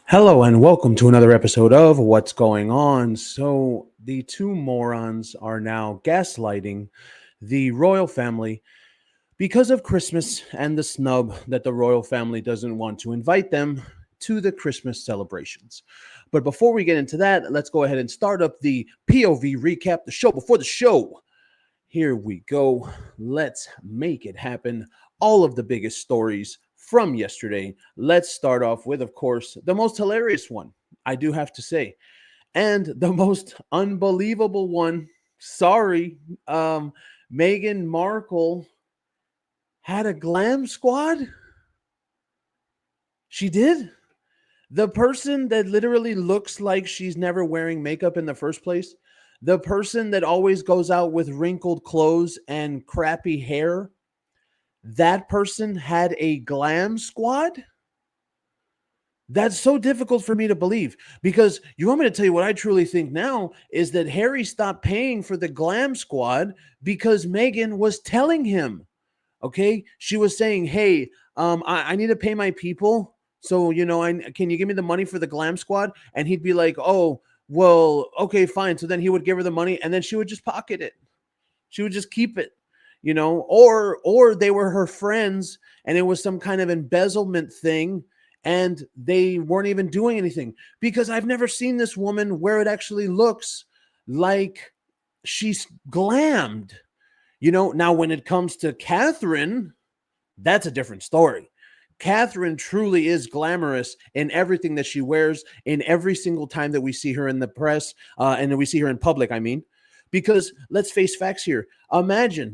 Hello and welcome to another episode of What's Going On. So, the two morons are now gaslighting the royal family because of Christmas and the snub that the royal family doesn't want to invite them to the Christmas celebrations. But before we get into that, let's go ahead and start up the POV recap, the show before the show. Here we go. Let's make it happen. All of the biggest stories from yesterday. Let's start off with, of course, the most hilarious one, I do have to say, and the most unbelievable one. Sorry, Meghan Markle had a glam squad. She did. The person that literally looks like she's never wearing makeup in the first place, the person that always goes out with wrinkled clothes and crappy hair, that person had a glam squad? That's so difficult for me to believe, because you want me to tell you what I truly think now is that Harry stopped paying for the glam squad because Meghan was telling him. Okay, she was saying, "Hey, I need to pay my people, so can you give me the money for the glam squad?" And he'd be like, "Oh, well, okay, fine." So then he would give her the money, and then she would just pocket it. She would just keep it, or they were her friends, and it was some kind of embezzlement thing, and they weren't even doing anything, because I've never seen this woman where it actually looks like she's glammed. Now when it comes to Catherine, that's a different story. Catherine truly is glamorous in everything that she wears, in every single time that we see her in the press, and that we see her in public, I mean. Because let's face facts here.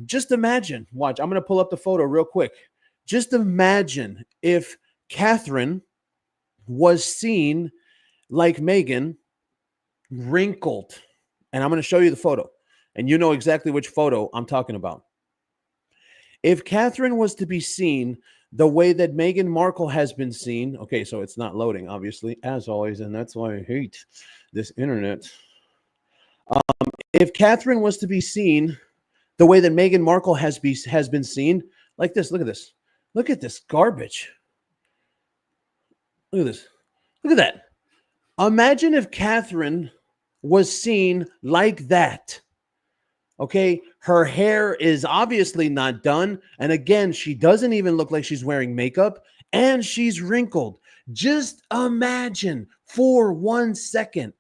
Just imagine, watch, I'm going to pull up the photo real quick. Just imagine if Catherine was seen like Meghan, wrinkled. And I'm going to show you the photo. And you know exactly which photo I'm talking about. If Catherine was to be seen the way that Meghan Markle has been seen, okay, so it's not loading, obviously, as always, and that's why I hate this internet. If Catherine was to be seen the way that Meghan Markle has been seen, like this, look at this. Look at this garbage. Look at this. Look at that. Imagine if Catherine was seen like that. Okay, her hair is obviously not done. And again, she doesn't even look like she's wearing makeup, and she's wrinkled. Just imagine for 1 second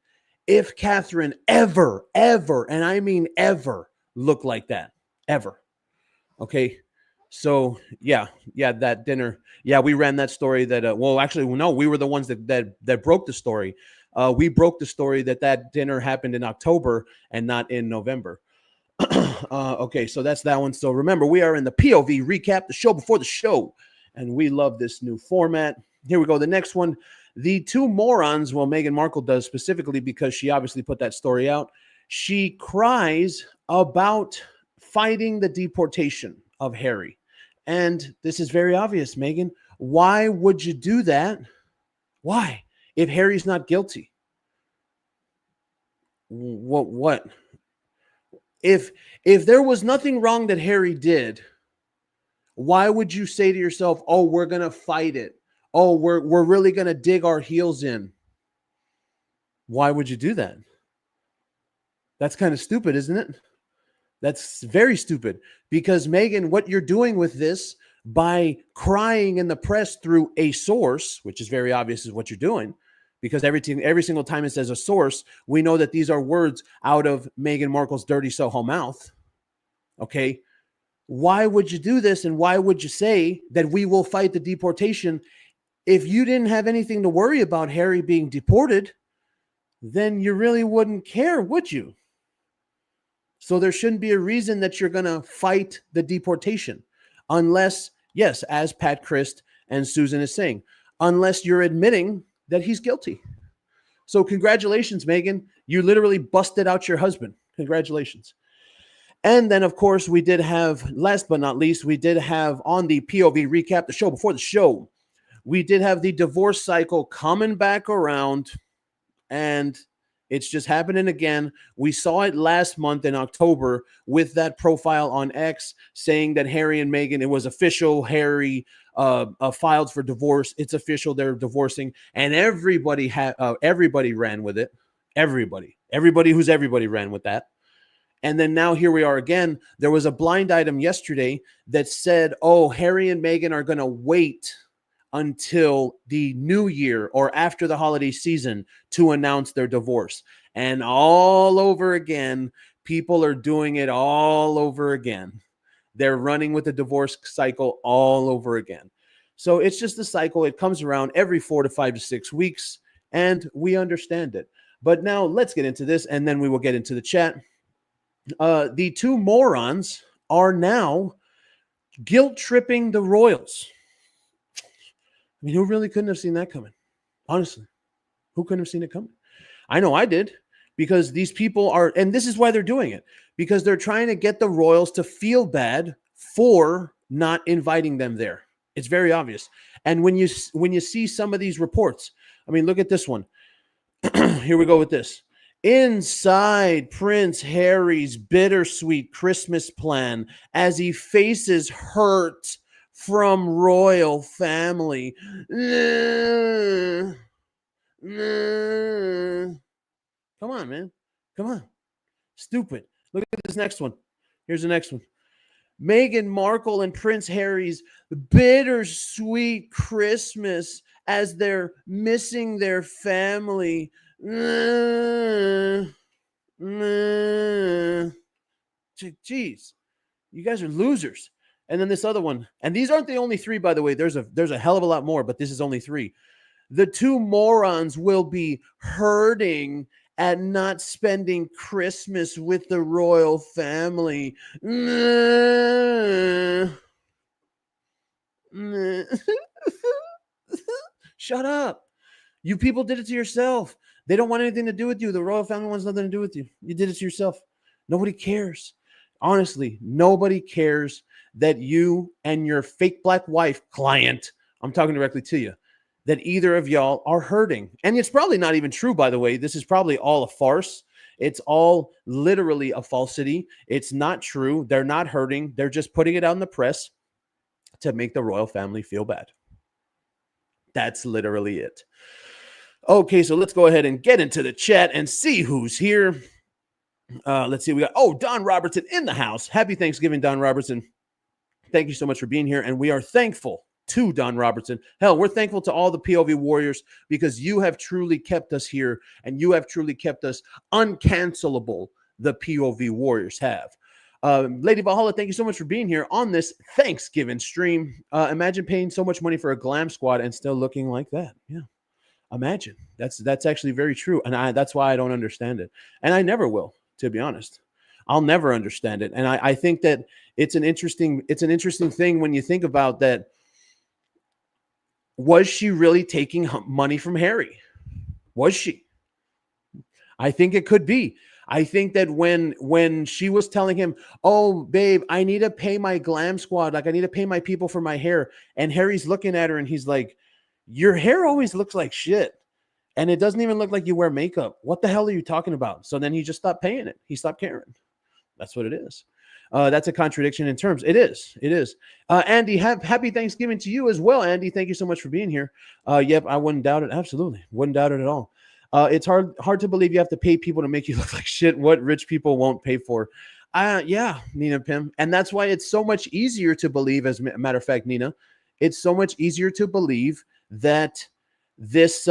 if Catherine ever, and I mean ever, looked like that. Ever. Okay. So that dinner. Yeah, we ran that story that, actually, no, we were the ones that broke the story. We broke the story that dinner happened in October and not in November. Okay, so that's that one. So remember, we are in the POV recap, the show before the show, and we love this new format. Here we go. The next one, the two morons, well, Meghan Markle does specifically because she obviously put that story out. She cries about fighting the deportation of Harry. And this is very obvious, Meghan. Why would you do that? Why? If Harry's not guilty? What? If there was nothing wrong that Harry did, why would you say to yourself, "Oh, we're going to fight it. Oh, we're really going to dig our heels in"? Why would you do that? That's kind of stupid, isn't it? That's very stupid, because Meghan, what you're doing with this by crying in the press through a source, which is very obvious is what you're doing, because every single time it says a source, we know that these are words out of Meghan Markle's dirty Soho mouth. Okay. Why would you do this? And why would you say that we will fight the deportation? If you didn't have anything to worry about Harry being deported, then you really wouldn't care, would you? So there shouldn't be a reason that you're going to fight the deportation, unless, yes, as Pat Christ and Susan is saying, unless you're admitting that he's guilty. So congratulations, Meghan. You literally busted out your husband. Congratulations. And then, of course, we did have, last but not least, we did have on the POV recap, the show before the show, we did have the divorce cycle coming back around, and It's just happening again. We saw it last month in October with that profile on X saying that Harry and Meghan, it was official. Harry filed for divorce. It's official. They're divorcing, and everybody ran with it. Everybody who's everybody ran with that. And then now here we are again. There was a blind item yesterday that said, oh, Harry and Meghan are going to wait until the new year or after the holiday season to announce their divorce. And all over again, people are doing it all over again. They're running with the divorce cycle all over again. So it's just a cycle. It comes around every 4 to 5 to 6 weeks, and we understand it. But now let's get into this, and then we will get into the chat. The two morons are now guilt-tripping the royals. I mean, who really couldn't have seen that coming? Honestly, who couldn't have seen it coming? I know I did, because these people are, and this is why they're doing it, because they're trying to get the royals to feel bad for not inviting them there. It's very obvious. And when you see some of these reports, I mean, look at this one. Here we go with this. Inside Prince Harry's bittersweet Christmas plan as he faces hurt from royal family. Come on, man. Come on. Stupid. Look at this next one. Here's the next one. Meghan Markle and Prince Harry's bittersweet Christmas as they're missing their family. Jeez, you guys are losers. And then this other one, and these aren't the only three, by the way. There's a hell of a lot more, but this is only three. The two morons will be hurting at not spending Christmas with the royal family. Shut up. You people did it to yourself. They don't want anything to do with you. The royal family wants nothing to do with you. You did it to yourself. Nobody cares. Honestly, nobody cares that you and your fake black wife client, I'm talking directly to you, that either of y'all are hurting. And it's probably not even true, by the way. This is probably all a farce. It's all literally a falsity. It's not true. They're not hurting. They're just putting it out in the press to make the royal family feel bad. That's literally it. Okay, so let's go ahead and get into the chat and see who's here. Let's see. We got, Don Robertson in the house. Happy Thanksgiving, Don Robertson. Thank you so much for being here. And we are thankful to Don Robertson. Hell, we're thankful to all the POV warriors because you have truly kept us here and you have truly kept us uncancelable. The POV warriors have. Lady Valhalla, thank you so much for being here on this Thanksgiving stream. Imagine paying so much money for a glam squad and still looking like that. Yeah. Imagine. That's actually very true. And that's why I don't understand it. And I never will, to be honest. I'll never understand it. And I think that it's an interesting thing when you think about that. Was she really taking money from Harry? Was she? I think it could be. I think that when she was telling him, oh, babe, I need to pay my glam squad. Like, I need to pay my people for my hair. And Harry's looking at her and he's like, your hair always looks like shit. And it doesn't even look like you wear makeup. What the hell are you talking about? So then he just stopped paying it. He stopped caring. That's what it is. That's a contradiction in terms. It is. It is. Andy, happy Thanksgiving to you as well, Andy. Thank you so much for being here. Yep, I wouldn't doubt it. Absolutely. Wouldn't doubt it at all. It's hard to believe you have to pay people to make you look like shit. What rich people won't pay for. Yeah, Nina Pim. And that's why it's so much easier to believe, as a matter of fact, Nina, it's so much easier to believe that this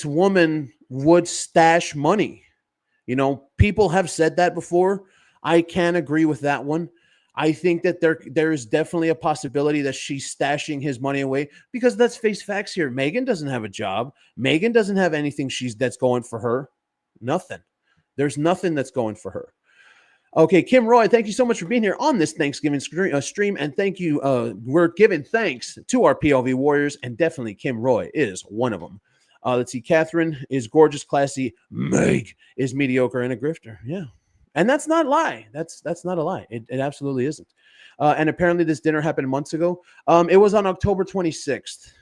woman would stash money. You know, people have said that before. I can't agree with that one. I think that there is definitely a possibility that she's stashing his money away because let's face facts here. Meghan doesn't have a job. Meghan doesn't have anything that's going for her. Nothing. There's nothing that's going for her. Okay, Kim Roy, thank you so much for being here on this Thanksgiving stream. And thank you. We're giving thanks to our POV warriors, and definitely Kim Roy is one of them. Let's see. Catherine is gorgeous, classy. Meg is mediocre and a grifter. Yeah. And that's not a lie. That's not a lie. It absolutely isn't. And apparently this dinner happened months ago. It was on October 26th.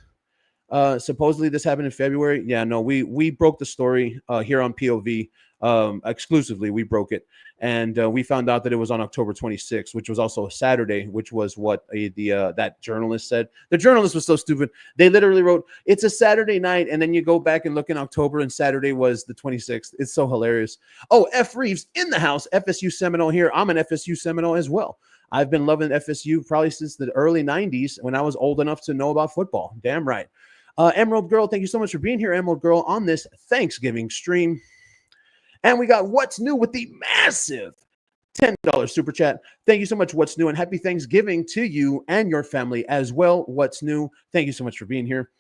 Supposedly this happened in February. Yeah, no, we broke the story here on POV exclusively. We broke it, and we found out that it was on October 26th, which was also a Saturday, which was what that journalist said. The journalist was so stupid. They literally wrote, "It's a Saturday night," and then you go back and look in October, and Saturday was the 26th. It's so hilarious. Oh, F Reeves in the house. FSU Seminole here. I'm an FSU Seminole as well. I've been loving FSU probably since the early 90s when I was old enough to know about football. Damn right. Emerald Girl, thank you so much for being here, Emerald Girl, on this Thanksgiving stream. And we got What's New with the massive $10 super chat. Thank you so much, What's New, and happy Thanksgiving to you and your family as well. What's New? Thank you so much for being here.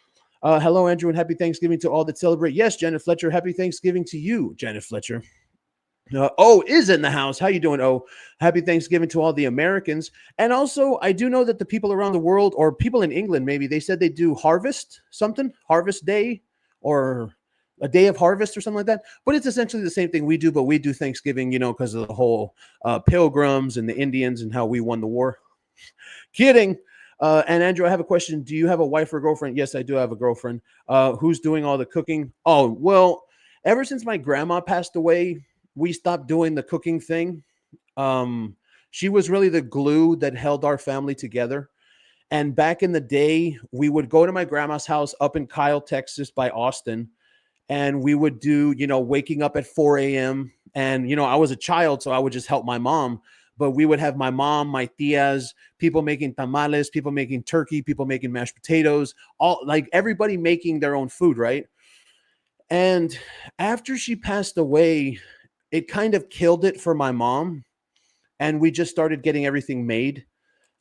Hello, Andrew, and happy Thanksgiving to all that celebrate. Yes, Janet Fletcher, happy Thanksgiving to you, Janet Fletcher. Is in the house. How you doing? Happy Thanksgiving to all the Americans. And also, I do know that the people around the world, or people in England, maybe they said they do harvest day, or a day of harvest or something like that. But it's essentially the same thing we do, but we do Thanksgiving, because of the whole pilgrims and the Indians and how we won the war. Kidding. And Andrew, I have a question. Do you have a wife or girlfriend? Yes, I do have a girlfriend. Who's doing all the cooking? Oh, well, ever since my grandma passed away, we stopped doing the cooking thing. She was really the glue that held our family together. And back in the day, we would go to my grandma's house up in Kyle, Texas by Austin. And we would do, waking up at 4 a.m. And, I was a child, so I would just help my mom. But we would have my mom, my tias, people making tamales, people making turkey, people making mashed potatoes, all like everybody making their own food, right? And after she passed away, it kind of killed it for my mom, and we just started getting everything made.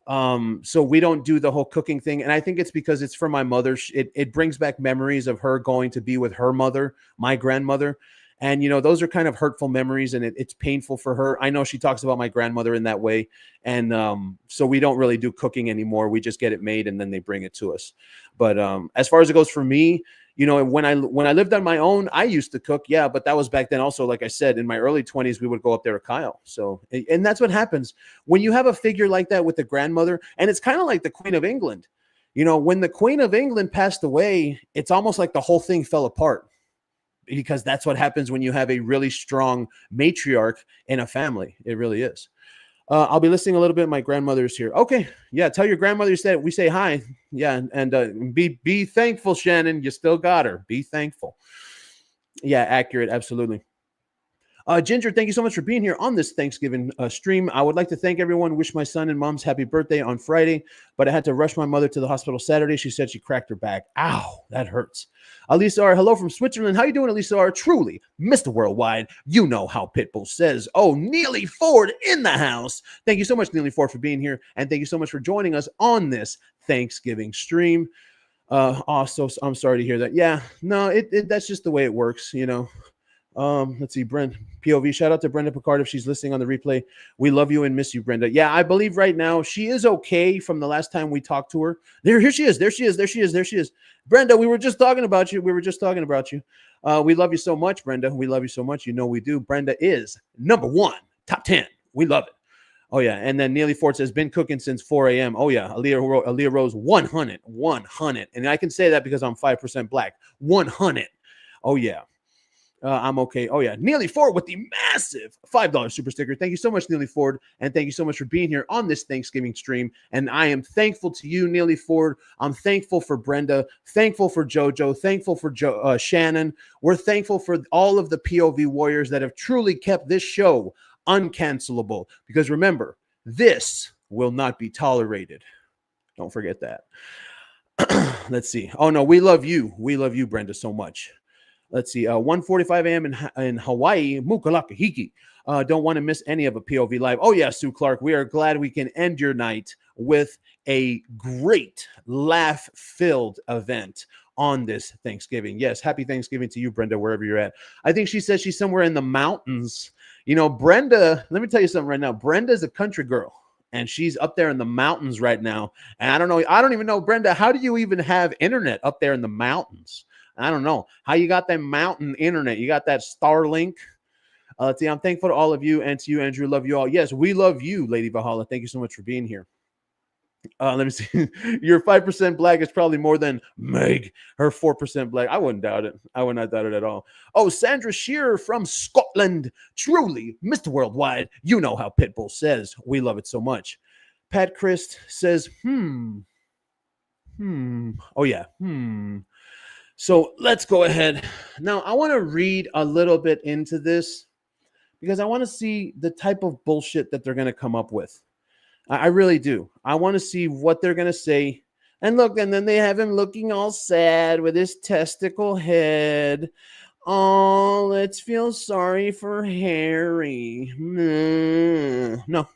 So we don't do the whole cooking thing, and I think it's because it's for my mother. It brings back memories of her going to be with her mother, my grandmother, and those are kind of hurtful memories, and it's painful for her. I know she talks about my grandmother in that way, and so we don't really do cooking anymore. We just get it made, and then they bring it to us. But as far as it goes for me, when I lived on my own, I used to cook. Yeah, but that was back then also, like I said, in my early 20s, we would go up there to Kyle. So, and that's what happens when you have a figure like that with the grandmother. And it's kind of like the Queen of England. When the Queen of England passed away, it's almost like the whole thing fell apart, because that's what happens when you have a really strong matriarch in a family. It really is. I'll be listening a little bit. My grandmother's here. Okay. Yeah. Tell your grandmother we say hi. Yeah. And be thankful, Shannon. You still got her. Be thankful. Yeah. Accurate. Absolutely. Ginger, thank you so much for being here on this Thanksgiving stream. I would like to thank everyone. Wish my son and mom's happy birthday on Friday, but I had to rush my mother to the hospital Saturday. She said she cracked her back. Ow, that hurts. Elisa R, hello from Switzerland. How you doing, Elisa R? Truly, Mr. Worldwide. You know how Pitbull says. Oh, Neely Ford in the house. Thank you so much, Neely Ford, for being here, and thank you so much for joining us on this Thanksgiving stream. Also, I'm sorry to hear that. Yeah, no, that's just the way it works, Let's see, Brent POV. Shout out to Brenda Picard if she's listening on the replay. We love you and miss you, Brenda. Yeah, I believe right now she is okay from the last time we talked to her. Here she is. There she is. Brenda, we were just talking about you. We love you so much, Brenda. We love you so much. We do. Brenda is number 1, top 10. We love it. Oh, yeah. And then Neely Ford says, been cooking since 4 a.m. Oh, yeah. Aaliyah Rose, 100. And I can say that because I'm 5% black. 100. Oh, yeah. I'm okay. Oh, yeah. Neely Ford with the massive $5 super sticker. Thank you so much, Neely Ford. And thank you so much for being here on this Thanksgiving stream. And I am thankful to you, Neely Ford. I'm thankful for Brenda. Thankful for JoJo. Thankful for Shannon. We're thankful for all of the POV warriors that have truly kept this show uncancelable. Because remember, this will not be tolerated. Don't forget that. Let's see. Oh, no, we love you. We love you, Brenda, so much. Let's see, 1:45 a.m. in Hawaii, Mukalakahiki. Don't want to miss any of a POV live. Oh, yeah, Sue Clark. We are glad we can end your night with a great laugh-filled event on this Thanksgiving. Yes, happy Thanksgiving to you, Brenda, wherever you're at. I think she says she's somewhere in the mountains. Brenda, let me tell you something right now. Brenda's a country girl, and she's up there in the mountains right now. And I don't know. I don't even know, Brenda, how do you even have internet up there in the mountains? I don't know how you got that mountain internet. You got that Starlink. Let's see. I'm thankful to all of you, and to you, Andrew. Love you all. Yes, we love you, Lady Valhalla. Thank you so much for being here. Let me see. Your 5% black is probably more than Meg. Her 4% black. I wouldn't doubt it. I would not doubt it at all. Oh, Sandra Shearer from Scotland. Truly, Mr. Worldwide. You know how Pitbull says. We love it so much. Pat Christ says, Oh, yeah. So let's go ahead. Now, I want to read a little bit into this because I want to see the type of bullshit that they're going to come up with. I really do. I want to see what they're going to say. And look, and then they have him looking all sad with his testicle head. Oh, let's feel sorry for Harry. No,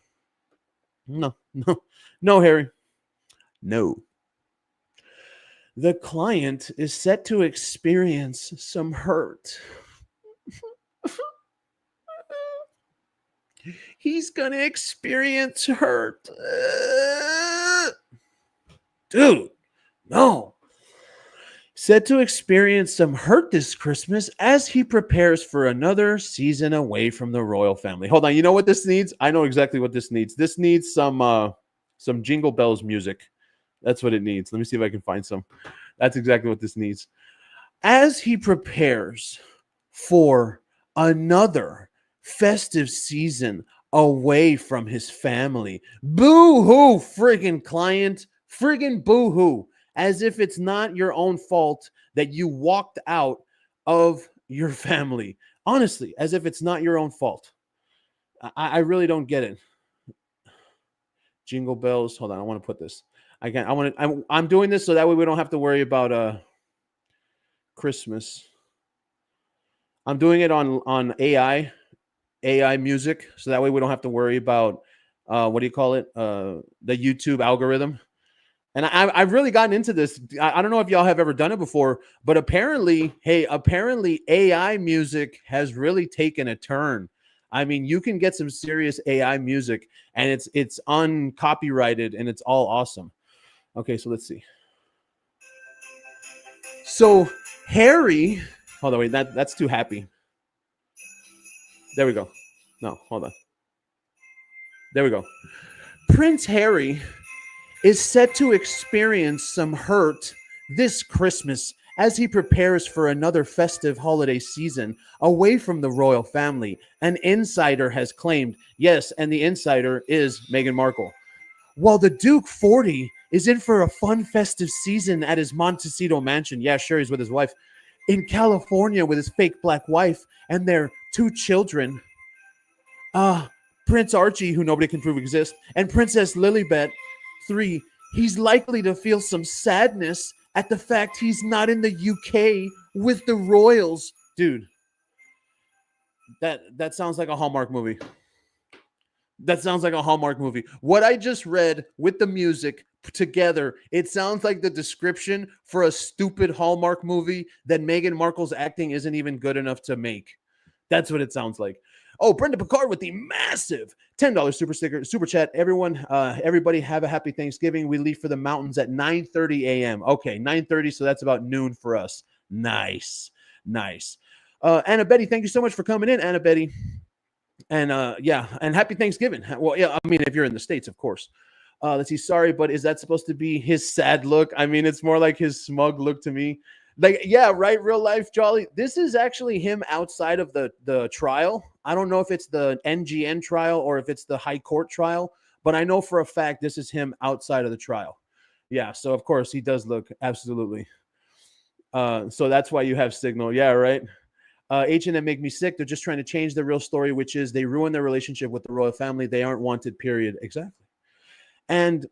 Harry. No. The client is set to experience some hurt. He's going to experience hurt. Dude, no. Set to experience some hurt this Christmas as he prepares for another season away from the royal family. Hold on, you know what this needs? I know exactly what this needs. This needs some Jingle Bells music. That's what it needs. Let me see if I can find some. That's exactly what this needs. As he prepares for another festive season away from his family. Boo-hoo, friggin' client. Friggin' boo-hoo. As if it's not your own fault that you walked out of your family. Honestly, as if it's not your own fault. I really don't get it. Jingle bells. Hold on, I want to put this. I'm doing this so that way we don't have to worry about Christmas. I'm doing it on AI music, so that way we don't have to worry about what do you call it? The YouTube algorithm. And I've really gotten into this. I don't know if y'all have ever done it before, but apparently AI music has really taken a turn. I mean, you can get some serious AI music, and it's uncopyrighted, and it's all awesome. Okay, so let's see. So Harry, hold on, wait, that's too happy. There we go. No, hold on. There we go. Prince Harry is set to experience some hurt this Christmas as he prepares for another festive holiday season away from the royal family. An insider has claimed, yes, and the insider is Meghan Markle. While the Duke 40 is in for a fun festive season at his Montecito mansion, yeah, sure, he's with his wife, in California with his fake black wife and their 2 children, Prince Archie, who nobody can prove exists, and Princess Lilibet, 3, he's likely to feel some sadness at the fact he's not in the UK with the royals. Dude, that sounds like a Hallmark movie. That sounds like a Hallmark movie. What I just read with the music together, it sounds like the description for a stupid Hallmark movie that Meghan Markle's acting isn't even good enough to make. That's what it sounds like. Oh, Brenda Picard with the massive $10 super chat. Everybody have a happy Thanksgiving. We leave for the mountains at 9:30 a.m. Okay, 9:30, so that's about noon for us. Nice. Anna Betty, thank you so much for coming in, Anna Betty. And and happy Thanksgiving. Well, yeah, I mean, if you're in the States, of course. Let's see. Sorry, but is that supposed to be his sad look? I mean, it's more like his smug look to me. Like, yeah, right. Real life, Jolly. This is actually him outside of the trial. I don't know if it's the NGN trial or if it's the high court trial, but I know for a fact this is him outside of the trial. Yeah. So of course he does look absolutely. So that's why you have signal. Yeah. Right. H&M make me sick. They're just trying to change the real story, which is they ruin their relationship with the royal family. They aren't wanted, period. Exactly. And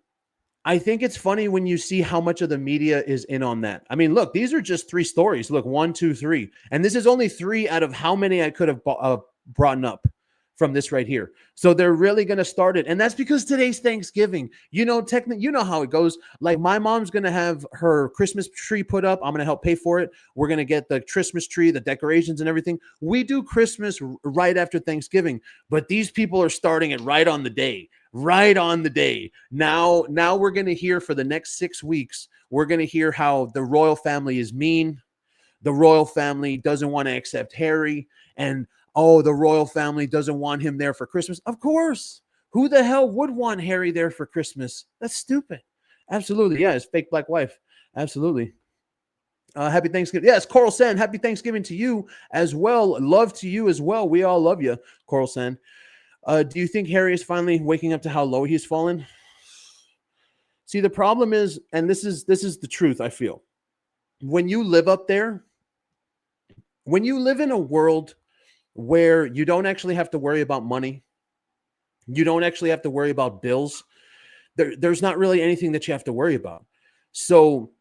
I think it's funny when you see how much of the media is in on that. I mean, look, these are just 3 stories. Look, 1, 2, 3. And this is only 3 out of how many I could have brought up from this right here. So they're really going to start it. And that's because today's Thanksgiving. You know, you know how it goes. Like, my mom's going to have her Christmas tree put up. I'm going to help pay for it. We're going to get the Christmas tree, the decorations and everything. We do Christmas right after Thanksgiving, but these people are starting it right on the day. Right on the day. Now we're going to hear for the next 6 weeks, we're going to hear how the royal family is mean. The royal family doesn't want to accept Harry. And, oh, the royal family doesn't want him there for Christmas. Of course. Who the hell would want Harry there for Christmas? That's stupid. Absolutely. Yeah, his fake black wife. Absolutely. Happy Thanksgiving. Yes, Coral Sand. Happy Thanksgiving to you as well. Love to you as well. We all love you, Coral Sand. Do you think Harry is finally waking up to how low he's fallen? See, the problem is, and this is the truth, I feel. When you live up there, when you live in a world where you don't actually have to worry about money, you don't actually have to worry about bills, there's not really anything that you have to worry about. So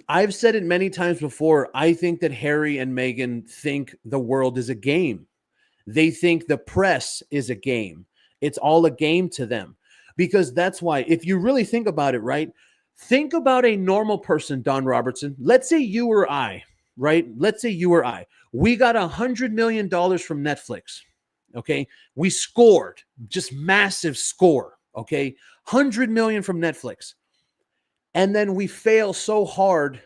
I've said it many times before. I think that Harry and Meghan think the world is a game. They think the press is a game. It's all a game to them. Because that's why, if you really think about it, right? Think about a normal person, Don Robertson. Let's say you or I, right? Let's say you or I. We got $100 million from Netflix. Okay. We scored, just massive score. Okay. 100 million from Netflix. And then we fail so hard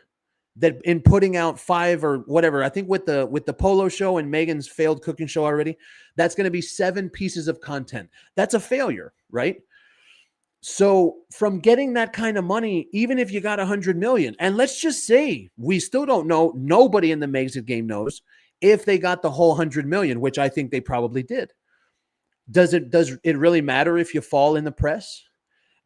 that in putting out 5 or whatever, I think with the Polo show and Meghan's failed cooking show already, that's going to be 7 pieces of content. That's a failure, right? So from getting that kind of money, even if you got 100 million, and let's just say we still don't know, nobody in the Megxit game knows if they got the whole 100 million, which I think they probably did. Does it really matter if you fall in the press?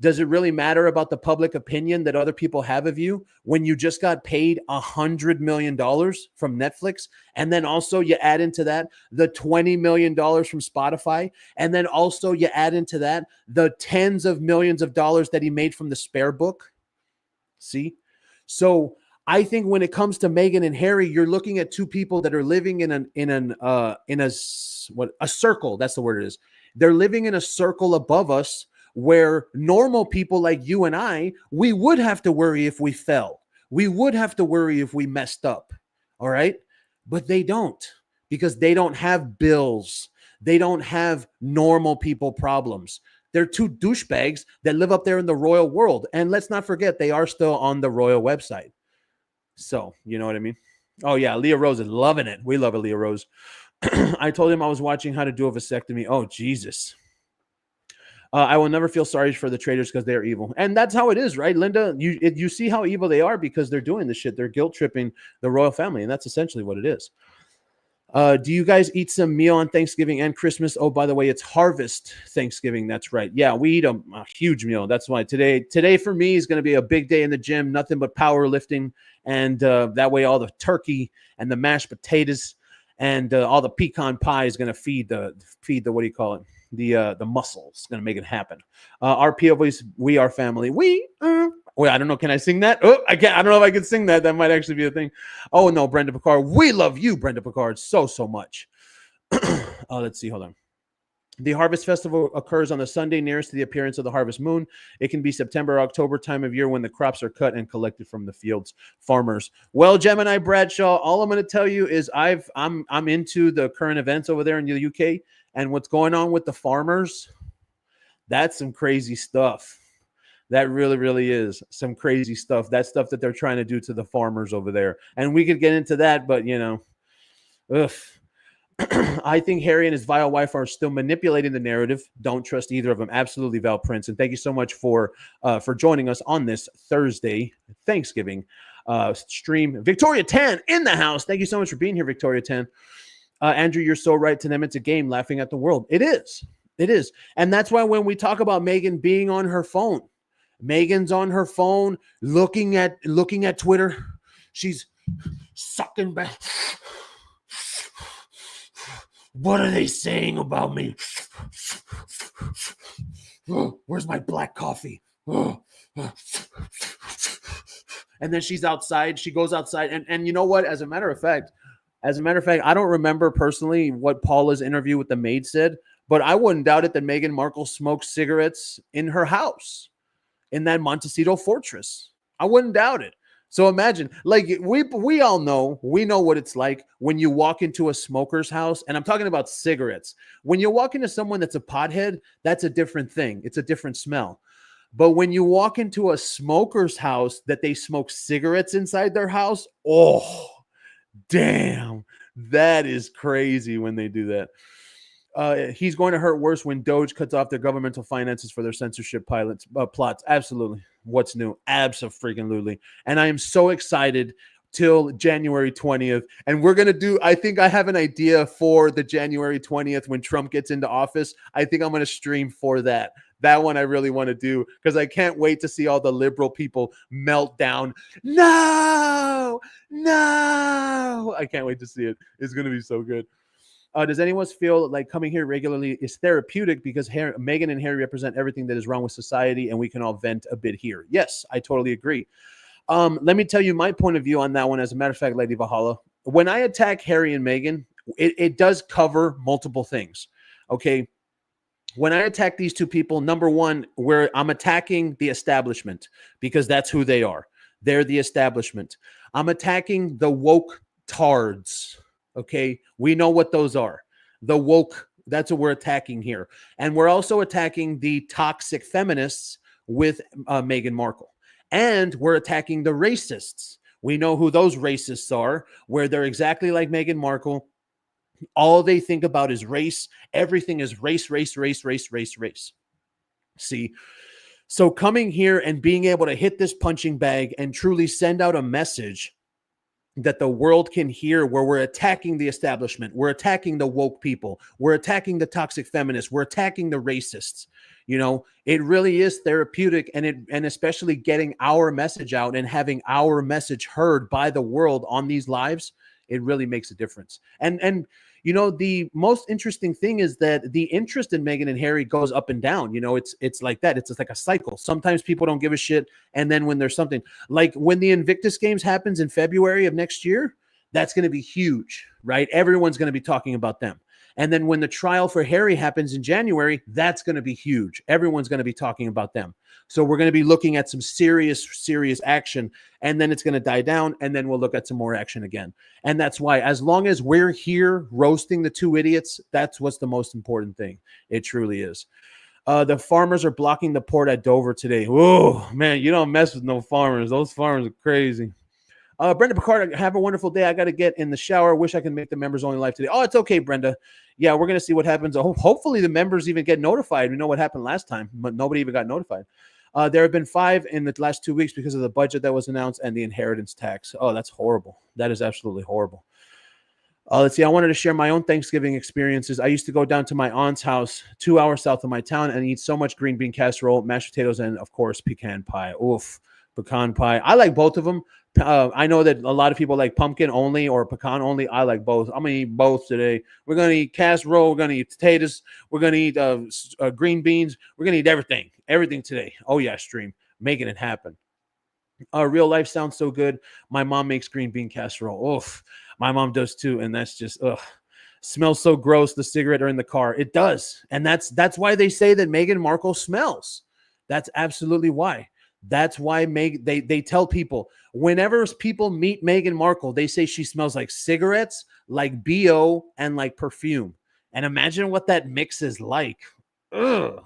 Does it really matter about the public opinion that other people have of you when you just got paid $100 million from Netflix? And then also you add into that the $20 million from Spotify. And then also you add into that the tens of millions of dollars that he made from the Spare book. See? So I think when it comes to Meghan and Harry, you're looking at two people that are living in a circle. That's the word it is. They're living in a circle above us, where normal people like you and I, we would have to worry if we fell. We would have to worry if we messed up. All right. But they don't, because they don't have bills. They don't have normal people problems. They're two douchebags that live up there in the royal world. And let's not forget, they are still on the royal website. So, you know what I mean? Oh, yeah. Leah Rose is loving it. We love it, Leah Rose. I told him I was watching How to Do a Vasectomy. Oh, Jesus. I will never feel sorry for the traitors because they're evil. And that's how it is, right, Linda? You see how evil they are because they're doing this shit. They're guilt-tripping the royal family, and that's essentially what it is. Do you guys eat some meal on Thanksgiving and Christmas? Oh, by the way, it's harvest Thanksgiving. That's right. Yeah, we eat a huge meal. That's why today for me is going to be a big day in the gym, nothing but powerlifting. And that way all the turkey and the mashed potatoes and all the pecan pie is going to feed the, what do you call it? The muscles. Going to make it happen. Our POVs, we are family. Wait, I don't know. Can I sing that? Oh, I can't. I don't know if I can sing that. That might actually be a thing. Oh no, Brenda Picard. We love you, Brenda Picard, so much. Let's see. Hold on. The Harvest Festival occurs on the Sunday nearest to the appearance of the harvest moon. It can be September, October time of year when the crops are cut and collected from the fields. Farmers. Well, Gemini Bradshaw, all I'm going to tell you is I'm into the current events over there in the UK. And what's going on with the farmers, that's some crazy stuff. That really, really is some crazy stuff. That stuff that they're trying to do to the farmers over there. And we could get into that, but, you know, I think Harry and his vile wife are still manipulating the narrative. Don't trust either of them. Absolutely, Val Prince. And thank you so much for joining us on this Thursday Thanksgiving stream. Victoria 10 in the house. Thank you so much for being here, Victoria 10. Andrew, you're so right. To them, it's a game, laughing at the world. It is. It is. And that's why when we talk about Meghan being on her phone, Meghan's on her phone, looking at Twitter. She's sucking back. What are they saying about me? Oh, where's my black coffee? Oh. And then she's outside. She goes outside. And you know what? As a matter of fact, I don't remember personally what Paula's interview with the maid said, but I wouldn't doubt it that Meghan Markle smoked cigarettes in her house in that Montecito fortress. I wouldn't doubt it. So imagine, like we all know, we know what it's like when you walk into a smoker's house, and I'm talking about cigarettes. When you walk into someone that's a pothead, that's a different thing. It's a different smell. But when you walk into a smoker's house that they smoke cigarettes inside their house, oh, damn, that is crazy when they do that. He's going to hurt worse when Doge cuts off their governmental finances for their censorship plots. Absolutely. What's new? Abso-freaking-lutely. And I am so excited till January 20th. And we're going to do, I think I have an idea for the January 20th when Trump gets into office. I think I'm going to stream for that. That one I really want to do because I can't wait to see all the liberal people melt down. No, no. I can't wait to see it. It's going to be so good. Does anyone feel like coming here regularly is therapeutic because Meghan and Harry represent everything that is wrong with society and we can all vent a bit here? Yes, I totally agree. Let me tell you my point of view on that one. As a matter of fact, Lady Valhalla, when I attack Harry and Meghan, it does cover multiple things. Okay. When I attack these two people, number one, where I'm attacking the establishment because that's who they are. They're the establishment. I'm attacking the woke tards. Okay. We know what those are. The woke, that's what we're attacking here. And we're also attacking the toxic feminists with Meghan Markle. And we're attacking the racists. We know who those racists are, where they're exactly like Meghan Markle. All they think about is race. Everything is race, race, race, race, race, race. See? So coming here and being able to hit this punching bag and truly send out a message that the world can hear, where we're attacking the establishment, we're attacking the woke people, we're attacking the toxic feminists, we're attacking the racists. You know, it really is therapeutic, and especially getting our message out and having our message heard by the world on these lives, it really makes a difference. And you know, the most interesting thing is that the interest in Meghan and Harry goes up and down. You know, it's like that. It's just like a cycle. Sometimes people don't give a shit. And then when there's something like when the Invictus Games happens in February of next year, that's going to be huge, right? Everyone's going to be talking about them. And then when the trial for Harry happens in January, that's going to be huge. Everyone's going to be talking about them. So we're going to be looking at some serious, serious action, and then it's going to die down, and then we'll look at some more action again. And that's why, as long as we're here roasting the two idiots, that's what's the most important thing. It truly is. The farmers are blocking the port at Dover today. Oh, man, you don't mess with no farmers. Those farmers are crazy. Brenda Picard, have a wonderful day. I got to get in the shower. Wish I could make the members only live today. Oh, it's okay, Brenda. Yeah, we're going to see what happens. Hopefully the members even get notified. We know what happened last time, but nobody even got notified. There have been 5 in the last 2 weeks because of the budget that was announced and the inheritance tax. Oh, that's horrible. That is absolutely horrible. Let's see. I wanted to share my own Thanksgiving experiences. I used to go down to my aunt's house 2 hours south of my town and eat so much green bean casserole, mashed potatoes, and, of course, pecan pie. Oof, pecan pie. I like both of them. I know that a lot of people like pumpkin only or pecan only. I like both. I'm going to eat both today. We're going to eat casserole. We're going to eat potatoes. We're going to eat green beans. We're going to eat everything. Everything today. Oh, yeah, stream. Making it happen. Real life sounds so good. My mom makes green bean casserole. Oof. My mom does too. And that's just, ugh. Smells so gross. The cigarette or in the car. It does. And that's why they say that Meghan Markle smells. That's absolutely why. That's why they tell people whenever people meet Meghan Markle, they say she smells like cigarettes, like BO, and like perfume. And imagine what that mix is like. Ugh.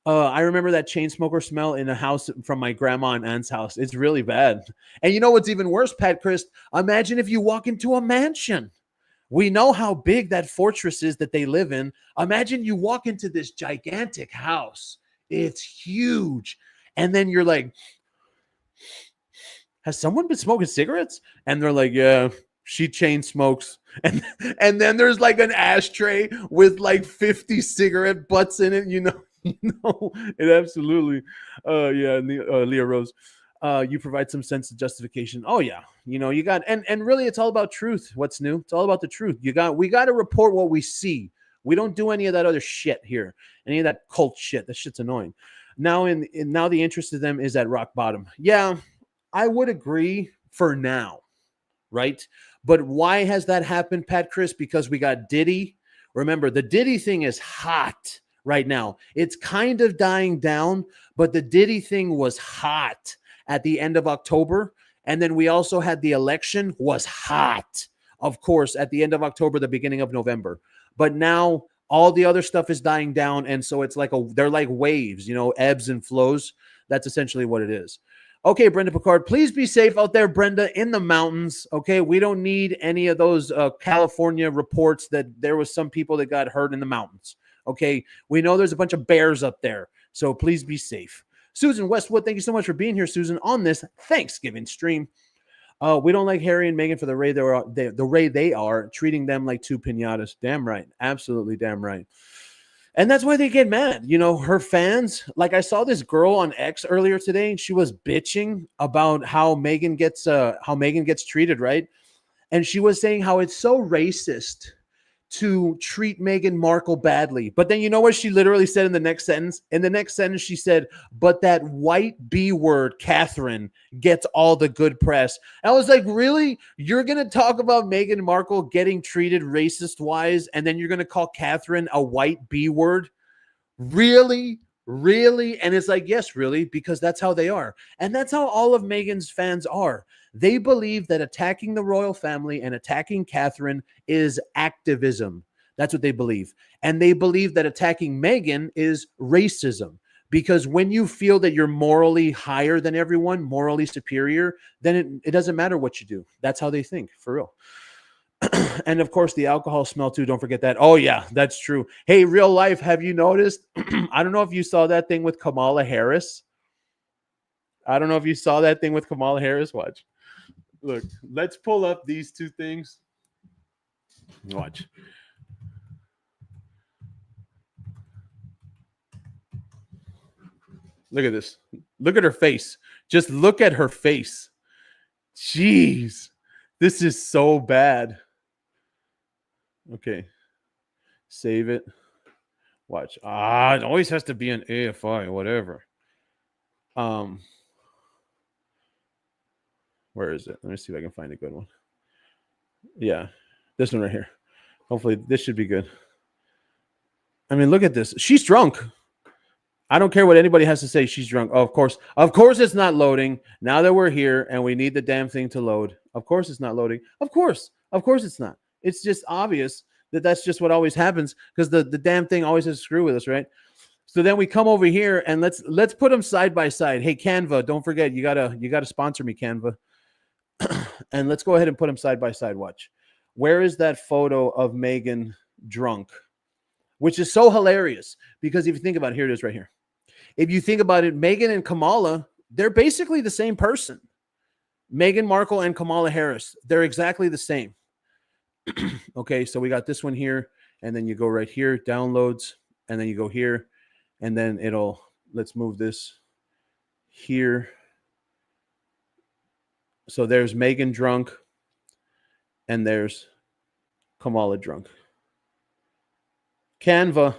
I remember that chain smoker smell in a house from my grandma and aunt's house. It's really bad. And you know what's even worse, Pat Chris? Imagine if you walk into a mansion. We know how big that fortress is that they live in. Imagine you walk into this gigantic house. It's huge. And then you're like, has someone been smoking cigarettes? And they're like, yeah, she chain smokes. And then there's like an ashtray with like 50 cigarette butts in it. You know, it absolutely. Yeah, Leah Rose. You provide some sense of justification. Oh yeah, you know, you got and really it's all about truth. What's new? It's all about the truth. We got to report what we see. We don't do any of that other shit here. Any of that cult shit. That shit's annoying. Now now the interest of them is at rock bottom. Yeah, I would agree for now, right? But why has that happened, Pat Chris? Because we got Diddy. Remember, the Diddy thing is hot right now. It's kind of dying down, but the Diddy thing was hot at the end of October. And then we also had the election was hot, of course, at the end of October, the beginning of November. But now all the other stuff is dying down. And so it's like they're like waves, you know, ebbs and flows. That's essentially what it is. Okay, Brenda Picard, please be safe out there, Brenda, in the mountains. Okay, we don't need any of those California reports that there was some people that got hurt in the mountains. Okay, we know there's a bunch of bears up there, so please be safe. Susan Westwood, thank you so much for being here, Susan, on this Thanksgiving stream. We don't like Harry and Meghan for the way they are treating them like two pinatas. Damn right, absolutely damn right. And that's why they get mad. You know, her fans, like I saw this girl on X earlier today, and she was bitching about how Meghan gets treated, right? And she was saying how it's so racist to treat Meghan Markle badly. But then you know what she literally said in the next sentence? In the next sentence, she said, but that white B word, Catherine, gets all the good press. And I was like, really? You're going to talk about Meghan Markle getting treated racist-wise, and then you're going to call Catherine a white B word? Really? Really? And it's like, yes, really, because that's how they are. And that's how all of Meghan's fans are. They believe that attacking the royal family and attacking Catherine is activism. That's what they believe. And they believe that attacking Meghan is racism. Because when you feel that you're morally higher than everyone, morally superior, then it doesn't matter what you do. That's how they think, for real. And of course, the alcohol smell too. Don't forget that. Oh, yeah, that's true. Hey, real life, have you noticed? I don't know if you saw that thing with Kamala Harris. Watch. Look, let's pull up these two things. Watch. Look at this. Look at her face. Just look at her face. Jeez. This is so bad. Okay. Save it. Watch. It always has to be an AFI, whatever. Where is it? Let me see if I can find a good one. Yeah, this one right here. Hopefully this should be good. I mean, look at this. She's drunk. I don't care what anybody has to say. She's drunk. Oh, of course it's not loading. Now that we're here and we need the damn thing to load. Of course it's not loading. Of course it's not. It's just obvious that that's just what always happens because the damn thing always has to screw with us, right? So then we come over here and let's put them side by side. Hey, Canva, don't forget you gotta sponsor me, Canva. And let's go ahead and put them side by side. Watch. Where is that photo of Meghan drunk? Which is so hilarious because if you think about it, here it is right here. If you think about it, Meghan and Kamala, they're basically the same person. Meghan Markle and Kamala Harris, they're exactly the same. Okay, so we got this one here, and then you go right here, downloads, and then you go here, and then let's move this here. So there's Meghan drunk, and there's Kamala drunk. Canva,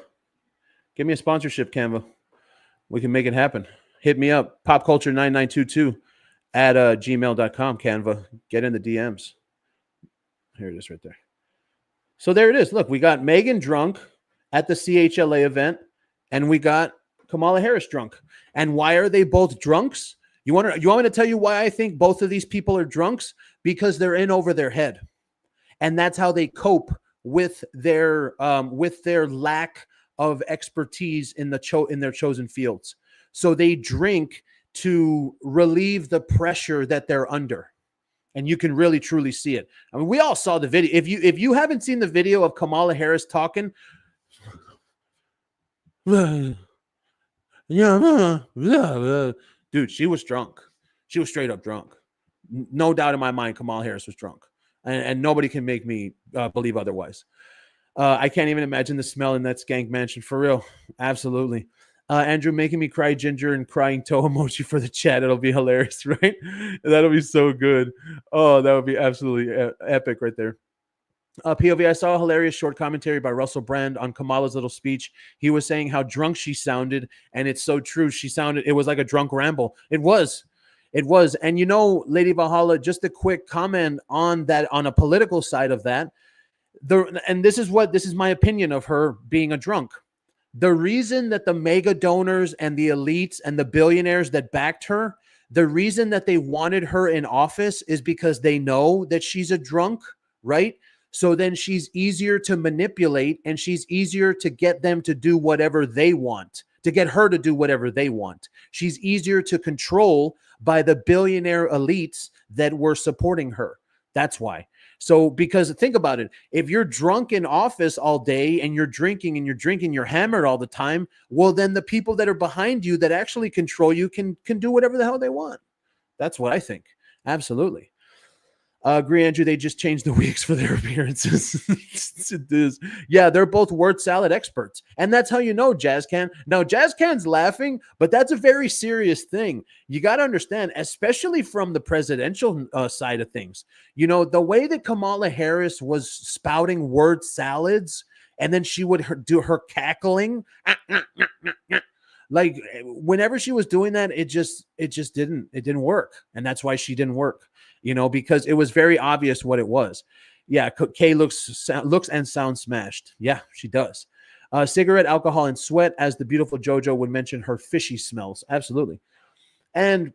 give me a sponsorship, Canva. We can make it happen. Hit me up, popculture9922 at gmail.com, Canva. Get in the DMs. Here it is right there. So there it is. Look, we got Meghan drunk at the CHLA event, and we got Kamala Harris drunk. And why are they both drunks? You want me to tell you why I think both of these people are drunks? Because they're in over their head. And that's how they cope with their lack of expertise in their chosen fields. So they drink to relieve the pressure that they're under. And you can really truly see it. I mean, we all saw the video. If you haven't seen the video of Kamala Harris talking, dude, she was drunk. She was straight up drunk. No doubt in my mind, Kamala Harris was drunk. And nobody can make me believe otherwise. I can't even imagine the smell in that skank mansion. For real. Absolutely. Andrew, making me cry ginger and crying toe emoji for the chat. It'll be hilarious, right? That'll be so good. Oh, that would be absolutely epic right there. POV, I saw a hilarious short commentary by Russell Brand on Kamala's little speech. He was saying how drunk she sounded, and it's so true. It was like a drunk ramble. It was. And you know, Lady Valhalla, just a quick comment on that, on a political side of that. This is my opinion of her being a drunk. The reason that the mega donors and the elites and the billionaires that backed her, the reason that they wanted her in office is because they know that she's a drunk, right? So then she's easier to manipulate and she's easier to get them to do whatever they want, to get her to do whatever they want. She's easier to control by the billionaire elites that were supporting her. That's why. So, because think about it, if you're drunk in office all day and you're drinking and you're drinking, you're hammered all the time, well, then the people that are behind you that actually control you can do whatever the hell they want. That's what I think. Absolutely. Agree, Andrew. They just changed the weeks for their appearances. Yeah, they're both word salad experts. And that's how you know Jazz Can. Now, Jazz Can's laughing, but that's a very serious thing. You got to understand, especially from the presidential side of things. You know, the way that Kamala Harris was spouting word salads, and then she would do her cackling. Like whenever she was doing that, it just didn't work. And that's why she didn't work. You know, because it was very obvious what it was. Yeah, Kay looks and sounds smashed. Yeah, she does. Cigarette, alcohol, and sweat, as the beautiful JoJo would mention, her fishy smells. Absolutely. And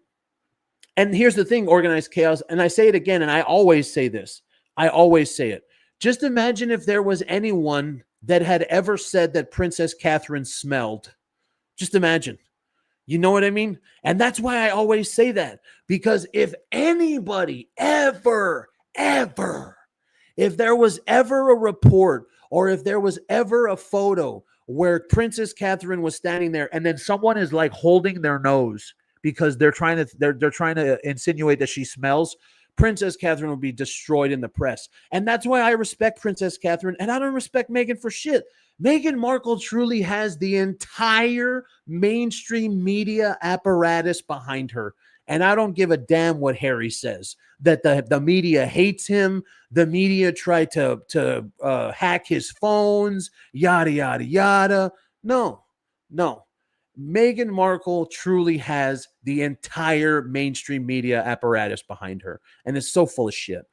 here's the thing, organized chaos, and I say it again, and I always say this. I always say it. Just imagine if there was anyone that had ever said that Princess Catherine smelled. Just imagine. You know what I mean? And that's why I always say that. Because if anybody ever, if there was ever a report or if there was ever a photo where Princess Catherine was standing there and then someone is like holding their nose because they're trying to insinuate that she smells, Princess Catherine will be destroyed in the press. And that's why I respect Princess Catherine, and I don't respect Meghan for shit. Meghan Markle truly has the entire mainstream media apparatus behind her. And I don't give a damn what Harry says, that the media hates him. The media tried to hack his phones, yada, yada, yada. No. Meghan Markle truly has the entire mainstream media apparatus behind her. And it's so full of shit.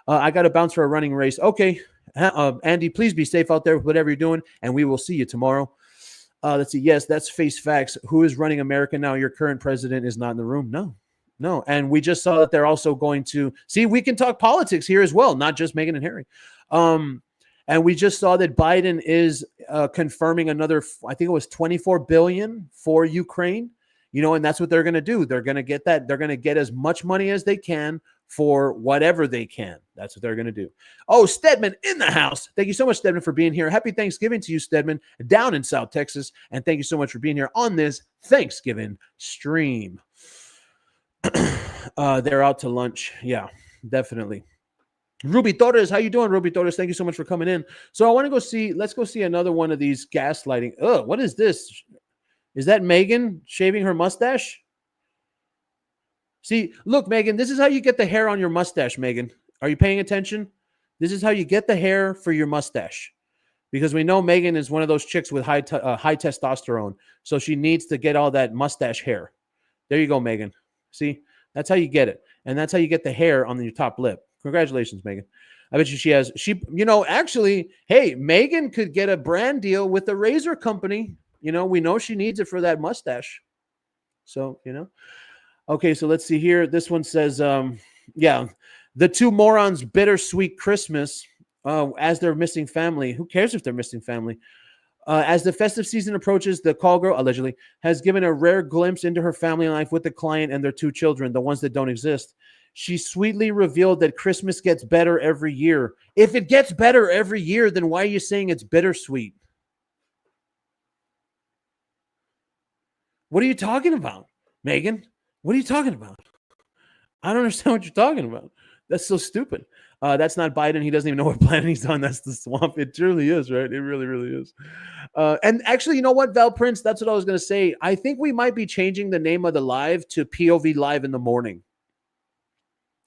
I got to bounce for a running race. Okay. Andy, please be safe out there with whatever you're doing, and we will see you tomorrow. Let's see. Yes, that's face facts. Who is running America now? Your current president is not in the room. No. And we just saw that they're also going to see. We can talk politics here as well, not just Meghan and Harry. And we just saw that Biden is confirming another, I think it was $24 billion for Ukraine. You know, and that's what they're going to do. They're going to get that. They're going to get as much money as they can for whatever they can. That's what they're going to do. Oh, Stedman in the house. Thank you so much, Stedman, for being here. Happy Thanksgiving to you, Stedman, down in South Texas. And thank you so much for being here on this Thanksgiving stream. They're out to lunch. Yeah, definitely. Ruby Torres, how you doing, Ruby Torres? Thank you so much for coming in. So I want to go see, let's go see another one of these gaslighting. Oh, what is this? Is that Meghan shaving her mustache? See, look, Meghan, this is how you get the hair on your mustache, Meghan. Are you paying attention? This is how you get the hair for your mustache. Because we know Meghan is one of those chicks with high testosterone. So she needs to get all that mustache hair. There you go, Meghan. See, that's how you get it. And that's how you get the hair on your top lip. Congratulations, Meghan. I bet you actually, hey, Meghan could get a brand deal with the razor company. You know, we know she needs it for that mustache. So, you know. Okay, so let's see here. This one says, the two morons bittersweet Christmas as their missing family. Who cares if they're missing family? As the festive season approaches, the call girl, allegedly, has given a rare glimpse into her family life with the client and their two children, the ones that don't exist. She sweetly revealed that Christmas gets better every year. If it gets better every year, then why are you saying it's bittersweet? What are you talking about, Meghan? What are you talking about? I don't understand what you're talking about. That's so stupid. That's not Biden. He doesn't even know what planet he's on. That's the swamp. It truly is, right? It really, really is. And actually, you know what, Val Prince? That's what I was going to say. I think we might be changing the name of the live to POV Live in the Morning.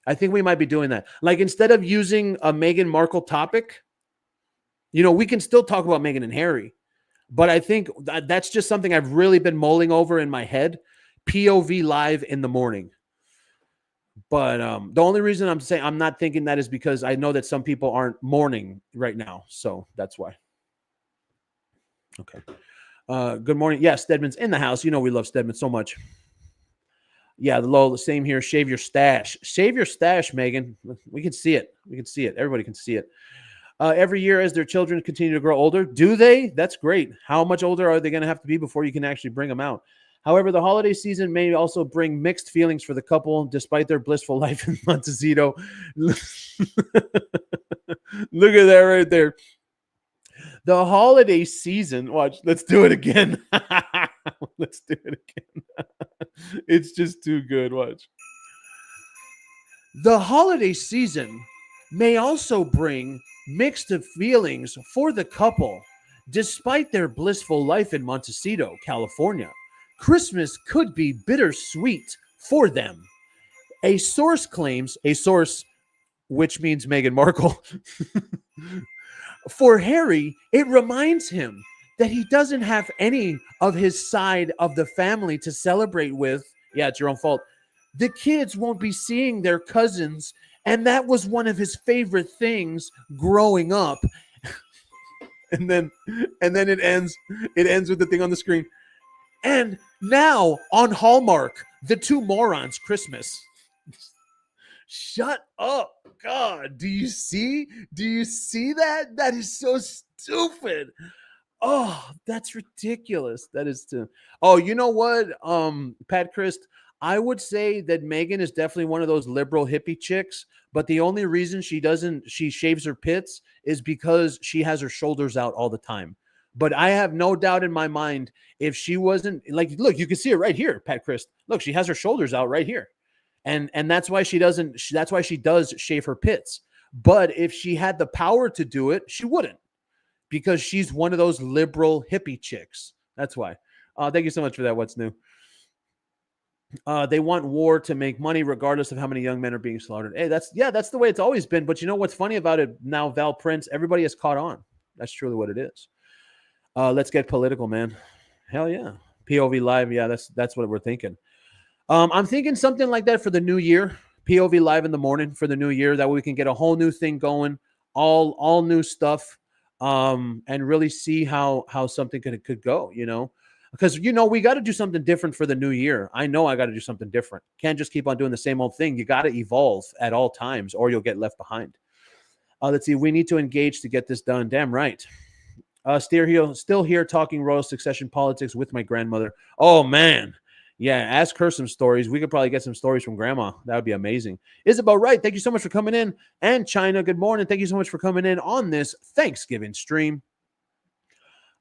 I think we might be doing that. Like, instead of using a Meghan Markle topic, you know, we can still talk about Meghan and Harry. But I think that's just something I've really been mulling over in my head. POV Live in the Morning. But the only reason I'm saying I'm not thinking that is because I know that some people aren't mourning right now. So that's why. Okay. Good morning. Yeah, Stedman's in the house. You know we love Stedman so much. Yeah, the same here. Shave your stash. Shave your stash, Meghan. We can see it. We can see it. Everybody can see it. Every year as their children continue to grow older. Do they? That's great. How much older are they going to have to be before you can actually bring them out? However, the holiday season may also bring mixed feelings for the couple, despite their blissful life in Montecito. Look at that right there. The holiday season. Watch. Let's do it again. Let's do it again. It's just too good. Watch. The holiday season may also bring mixed feelings for the couple, despite their blissful life in Montecito, California. Christmas could be bittersweet for them. A source claims, a source, which means Meghan Markle, for Harry, it reminds him that he doesn't have any of his side of the family to celebrate with. Yeah, it's your own fault. The kids won't be seeing their cousins, and that was one of his favorite things growing up. and then it ends with the thing on the screen. And now on Hallmark, The Two Morons Christmas. Shut up. God, do you see that? That is so stupid. Oh, that's ridiculous. That is too. Oh, you know what? Pat Christ, I would say that Meghan is definitely one of those liberal hippie chicks, but the only reason she shaves her pits is because she has her shoulders out all the time. But I have no doubt in my mind, if she wasn't like, look, you can see it right here, Pat Christ. Look, she has her shoulders out right here. And that's why she does shave her pits. But if she had the power to do it, she wouldn't, because she's one of those liberal hippie chicks. That's why. Thank you so much for that. What's new? They want war to make money regardless of how many young men are being slaughtered. Hey, that's the way it's always been. But you know what's funny about it now, Val Prince? Everybody has caught on. That's truly what it is. Let's get political, man. Hell yeah. POV Live. Yeah, that's what we're thinking. I'm thinking something like that for the new year. POV Live in the morning for the new year. That way we can get a whole new thing going, all new stuff, and really see how something could go, you know. Because, you know, we got to do something different for the new year. I know I got to do something different. Can't just keep on doing the same old thing. You got to evolve at all times or you'll get left behind. Let's see. We need to engage to get this done. Damn right. Still here talking royal succession politics with my grandmother. Oh, man. Yeah, ask her some stories. We could probably get some stories from grandma. That would be amazing. Isabel Wright, thank you so much for coming in. And China, good morning. Thank you so much for coming in on this Thanksgiving stream.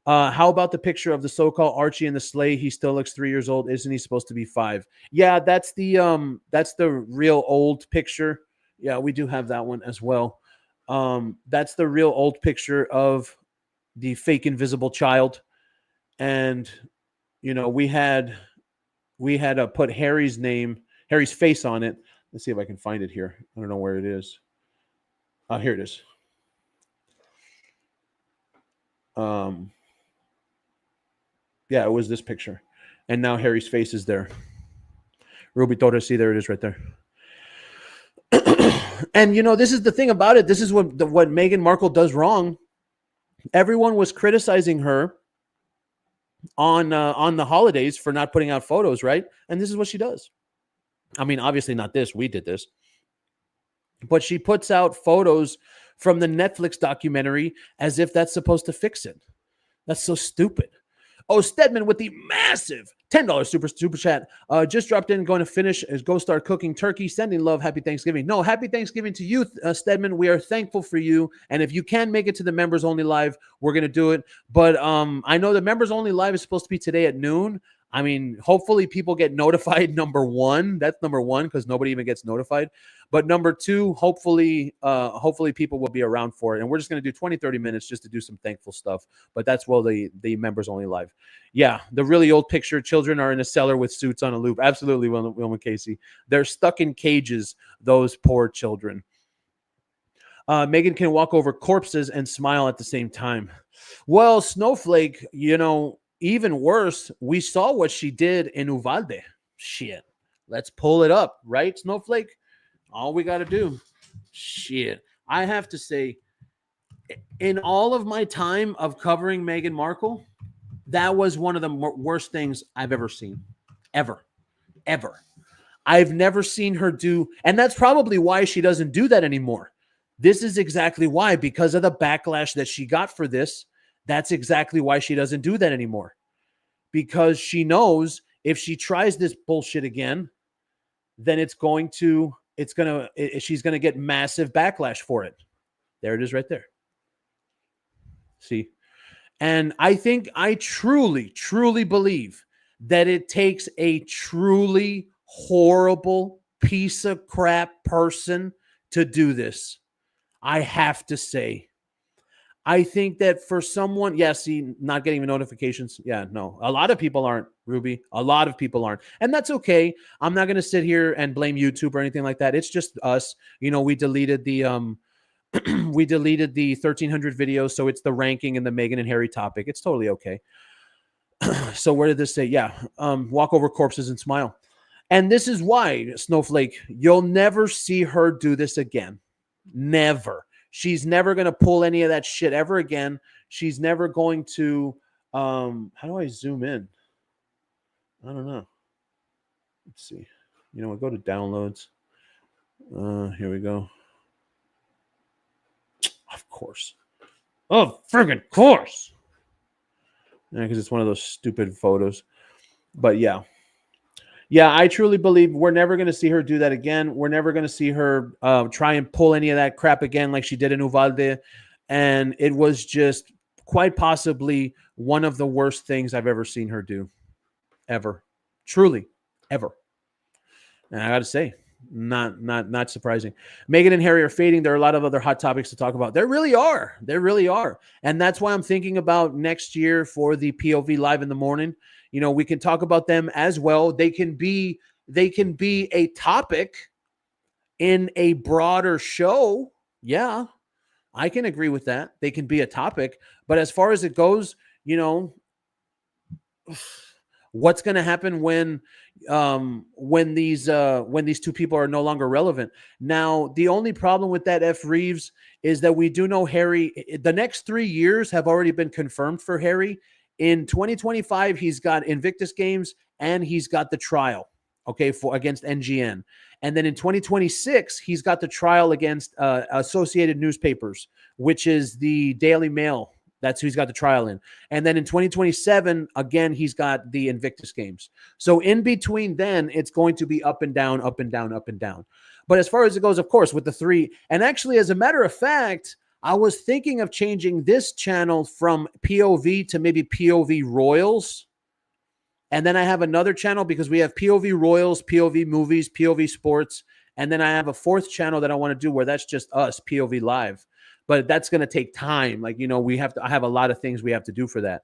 How about the picture of the so-called Archie in the sleigh? He still looks 3 years old. Isn't he supposed to be 5? Yeah, that's the real old picture. Yeah, we do have that one as well. That's the real old picture of the fake invisible child. And, you know, we had put Harry's face on it. Let's see if I can find it here. I don't know where it is. Here it is. Yeah, it was this picture. And now Harry's face is there. Ruby Torres, see, there it is right there. And, you know, this is the thing about it. This is what Meghan Markle does wrong. Everyone was criticizing her on the holidays for not putting out photos, right? And this is what she does. I mean, obviously not this. We did this. But she puts out photos from the Netflix documentary as if that's supposed to fix it. That's so stupid. Oh, Stedman with the massive $10 super chat. Just dropped in, going to finish, go start cooking turkey. Sending love. Happy Thanksgiving. No, happy Thanksgiving to you, Stedman. We are thankful for you. And if you can make it to the members only live, we're going to do it. But I know the members only live is supposed to be today at noon. I mean, hopefully people get notified. Number one, that's number one, because nobody even gets notified. But number two, hopefully people will be around for it. And we're just going to do 20, 30 minutes just to do some thankful stuff. But that's the members only live. Yeah, the really old picture. Children are in a cellar with suits on a loop. Absolutely, Wilma Casey. They're stuck in cages, those poor children. Meghan can walk over corpses and smile at the same time. Well, Snowflake, you know, even worse, we saw what she did in Uvalde. Shit. Let's pull it up, right, Snowflake? All we got to do. Shit. I have to say, in all of my time of covering Meghan Markle, that was one of the worst things I've ever seen. Ever. I've never seen her do, and that's probably why she doesn't do that anymore. This is exactly why, because of the backlash that she got for this. That's exactly why she doesn't do that anymore. Because she knows If she tries this bullshit again, then she's gonna get massive backlash for it. There it is right there. See? And I truly, truly believe that it takes a truly horrible piece of crap person to do this. I have to say. I think that for someone, see, not getting the notifications. Yeah, no. A lot of people aren't, Ruby. A lot of people aren't. And that's okay. I'm not going to sit here and blame YouTube or anything like that. It's just us. We deleted the 1300 videos, so it's the ranking and the Meghan and Harry topic. It's totally okay. So where did this say? Yeah, walk over corpses and smile. And this is why, Snowflake, you'll never see her do this again. Never. She's never going to pull any of that shit ever again. She's never going to, how do I zoom in? I don't know. Let's see. We'll go to downloads. Here we go. Of course. Of friggin' course. Yeah, because it's one of those stupid photos. But yeah. Yeah, I truly believe we're never going to see her do that again. We're never going to see her try and pull any of that crap again like she did in Uvalde. And it was just quite possibly one of the worst things I've ever seen her do. Ever. Truly. Ever. And I got to say, not surprising. Meghan and Harry are fading. There are a lot of other hot topics to talk about. There really are. There really are. And that's why I'm thinking about next year for the POV Live in the Morning. We can talk about them as well. They can be a topic in a broader show. Yeah, I can agree with that. They can be a topic. But as far as it goes, what's going to happen when these two people are no longer relevant? Now, the only problem with that, F. Reeves, is that we do know Harry, the next 3 years have already been confirmed for Harry. In 2025, he's got Invictus Games and he's got the trial, against NGN. And then in 2026, he's got the trial against Associated Newspapers, which is the Daily Mail. That's who he's got the trial in. And then in 2027, again, he's got the Invictus Games. So in between then, it's going to be up and down, up and down, up and down. But as far as it goes, of course, with the three, and actually, as a matter of fact, I was thinking of changing this channel from POV to maybe POV Royals. And then I have another channel because we have POV Royals, POV Movies, POV Sports. And then I have a fourth channel that I want to do where that's just us, POV Live. But that's going to take time. I have a lot of things we have to do for that.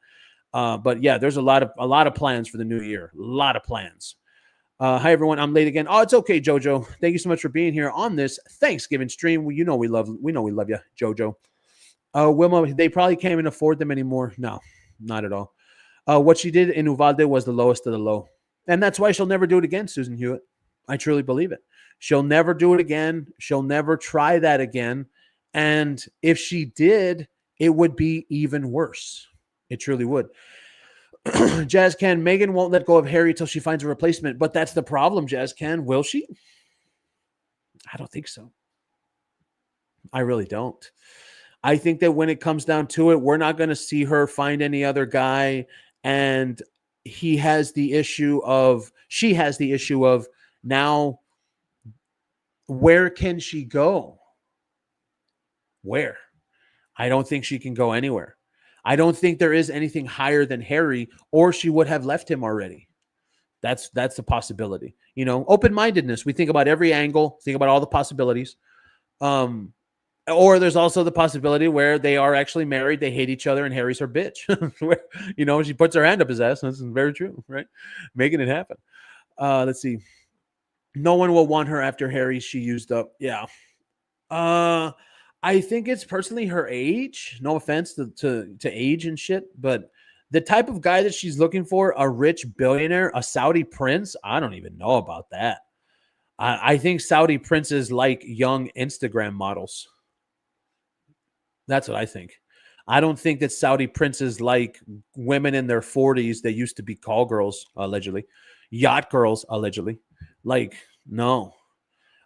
But yeah, there's a lot of plans for the new year. A lot of plans. Hi, everyone. I'm late again. Oh, it's okay, Jojo. Thank you so much for being here on this Thanksgiving stream. We know we love you, Jojo. Wilma, they probably can't even afford them anymore. No, not at all. What she did in Uvalde was the lowest of the low. And that's why she'll never do it again, Susan Hewitt. I truly believe it. She'll never do it again. She'll never try that again. And if she did, it would be even worse. It truly would. Jazz Can, Meghan won't let go of Harry till she finds a replacement. But that's the problem, Jazz Can. Will she? I don't think so. I really don't. I think that when it comes down to it, we're not going to see her find any other guy. And she has the issue of now, where can she go? Where? I don't think she can go anywhere. I don't think there is anything higher than Harry, or she would have left him already. That's a possibility. Open-mindedness. We think about every angle, think about all the possibilities. Or there's also the possibility where they are actually married, they hate each other, and Harry's her bitch. She puts her hand up his ass. That's very true, right? Making it happen. Let's see. No one will want her after Harry. She used up. Yeah. I think it's personally her age. No offense to age and shit, but the type of guy that she's looking for, a rich billionaire, a Saudi prince, I don't even know about that. I think Saudi princes like young Instagram models. That's what I think. I don't think that Saudi princes like women in their 40s that used to be call girls, allegedly. Yacht girls, allegedly. No.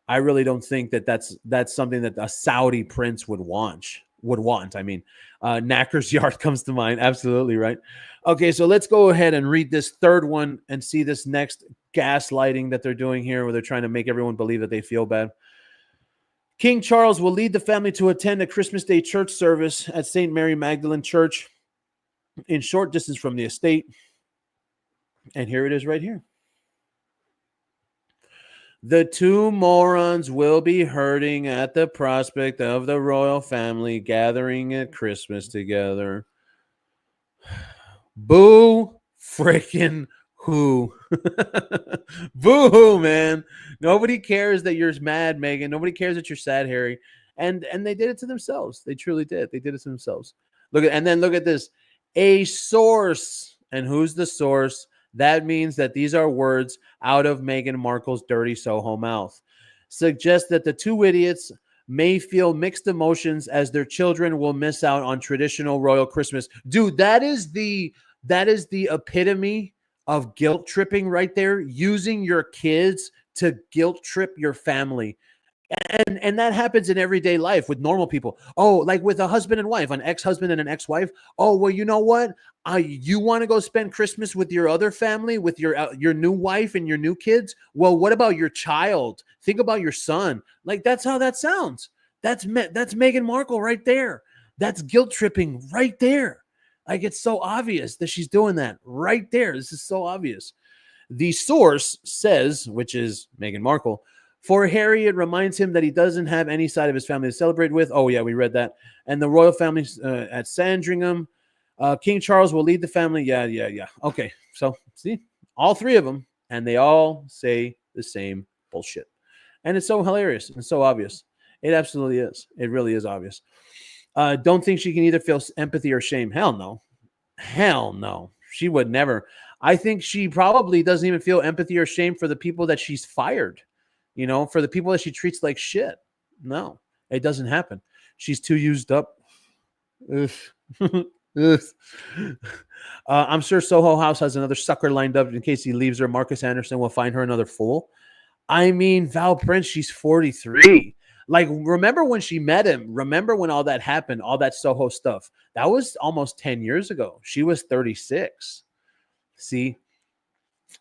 I really don't think that that's something that a Saudi prince would want. would want. I mean, Knacker's Yard comes to mind. Absolutely, right? Okay, so let's go ahead and read this third one and see this next gaslighting that they're doing here, where they're trying to make everyone believe that they feel bad. King Charles will lead the family to attend a Christmas Day church service at St. Mary Magdalene Church in short distance from the estate. And here it is right here. The two morons will be hurting at the prospect of the royal family gathering at Christmas together. Boo freaking who. Boo hoo, man. Nobody cares that you're mad, Meghan. Nobody cares that you're sad, Harry. And they did it to themselves. They truly did. They did it to themselves. Look at this. A source. And who's the source? That means that these are words out of Meghan Markle's dirty Soho mouth. Suggest that the two idiots may feel mixed emotions as their children will miss out on traditional royal Christmas. Dude, that is the epitome of guilt tripping right there. Using your kids to guilt trip your family. And that happens in everyday life with normal people. Oh, like with a husband and wife, an ex-husband and an ex-wife. Oh, well, you know what? You want to go spend Christmas with your other family, with your new wife and your new kids? Well, what about your child? Think about your son. Like, that's how that sounds. That's Meghan Markle right there. That's guilt tripping right there. Like, it's so obvious that she's doing that right there. This is so obvious. The source says, which is Meghan Markle, for Harry, it reminds him that he doesn't have any side of his family to celebrate with. Oh, yeah, we read that. And the royal family at Sandringham. King Charles will lead the family. Yeah. Okay, so see, all three of them, and they all say the same bullshit. And it's so hilarious and so obvious. It absolutely is. It really is obvious. Don't think she can either feel empathy or shame. Hell no. Hell no. She would never. I think she probably doesn't even feel empathy or shame for the people that she's fired. You know, for the people that she treats like shit. No, it doesn't happen. She's too used up. I'm sure Soho House has another sucker lined up in case he leaves her. Marcus Anderson will find her another fool. I mean, Val Prince, she's 43. Like, remember when she met him? Remember when all that happened, all that Soho stuff? That was almost 10 years ago. She was 36. See?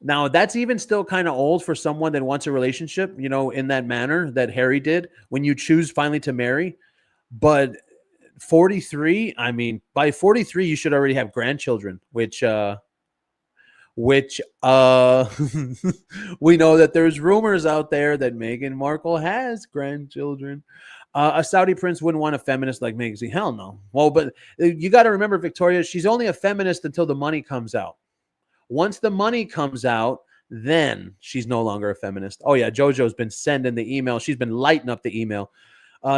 Now, that's even still kind of old for someone that wants a relationship, you know, in that manner that Harry did when you choose finally to marry. But 43, I mean, by 43, you should already have grandchildren, which we know that there's rumors out there that Meghan Markle has grandchildren. A Saudi prince wouldn't want a feminist like Meghan. Hell no. Well, but you got to remember, Victoria, she's only a feminist until the money comes out. Once the money comes out, then she's no longer a feminist. Oh, yeah, JoJo's been sending the email. She's been lighting up the email.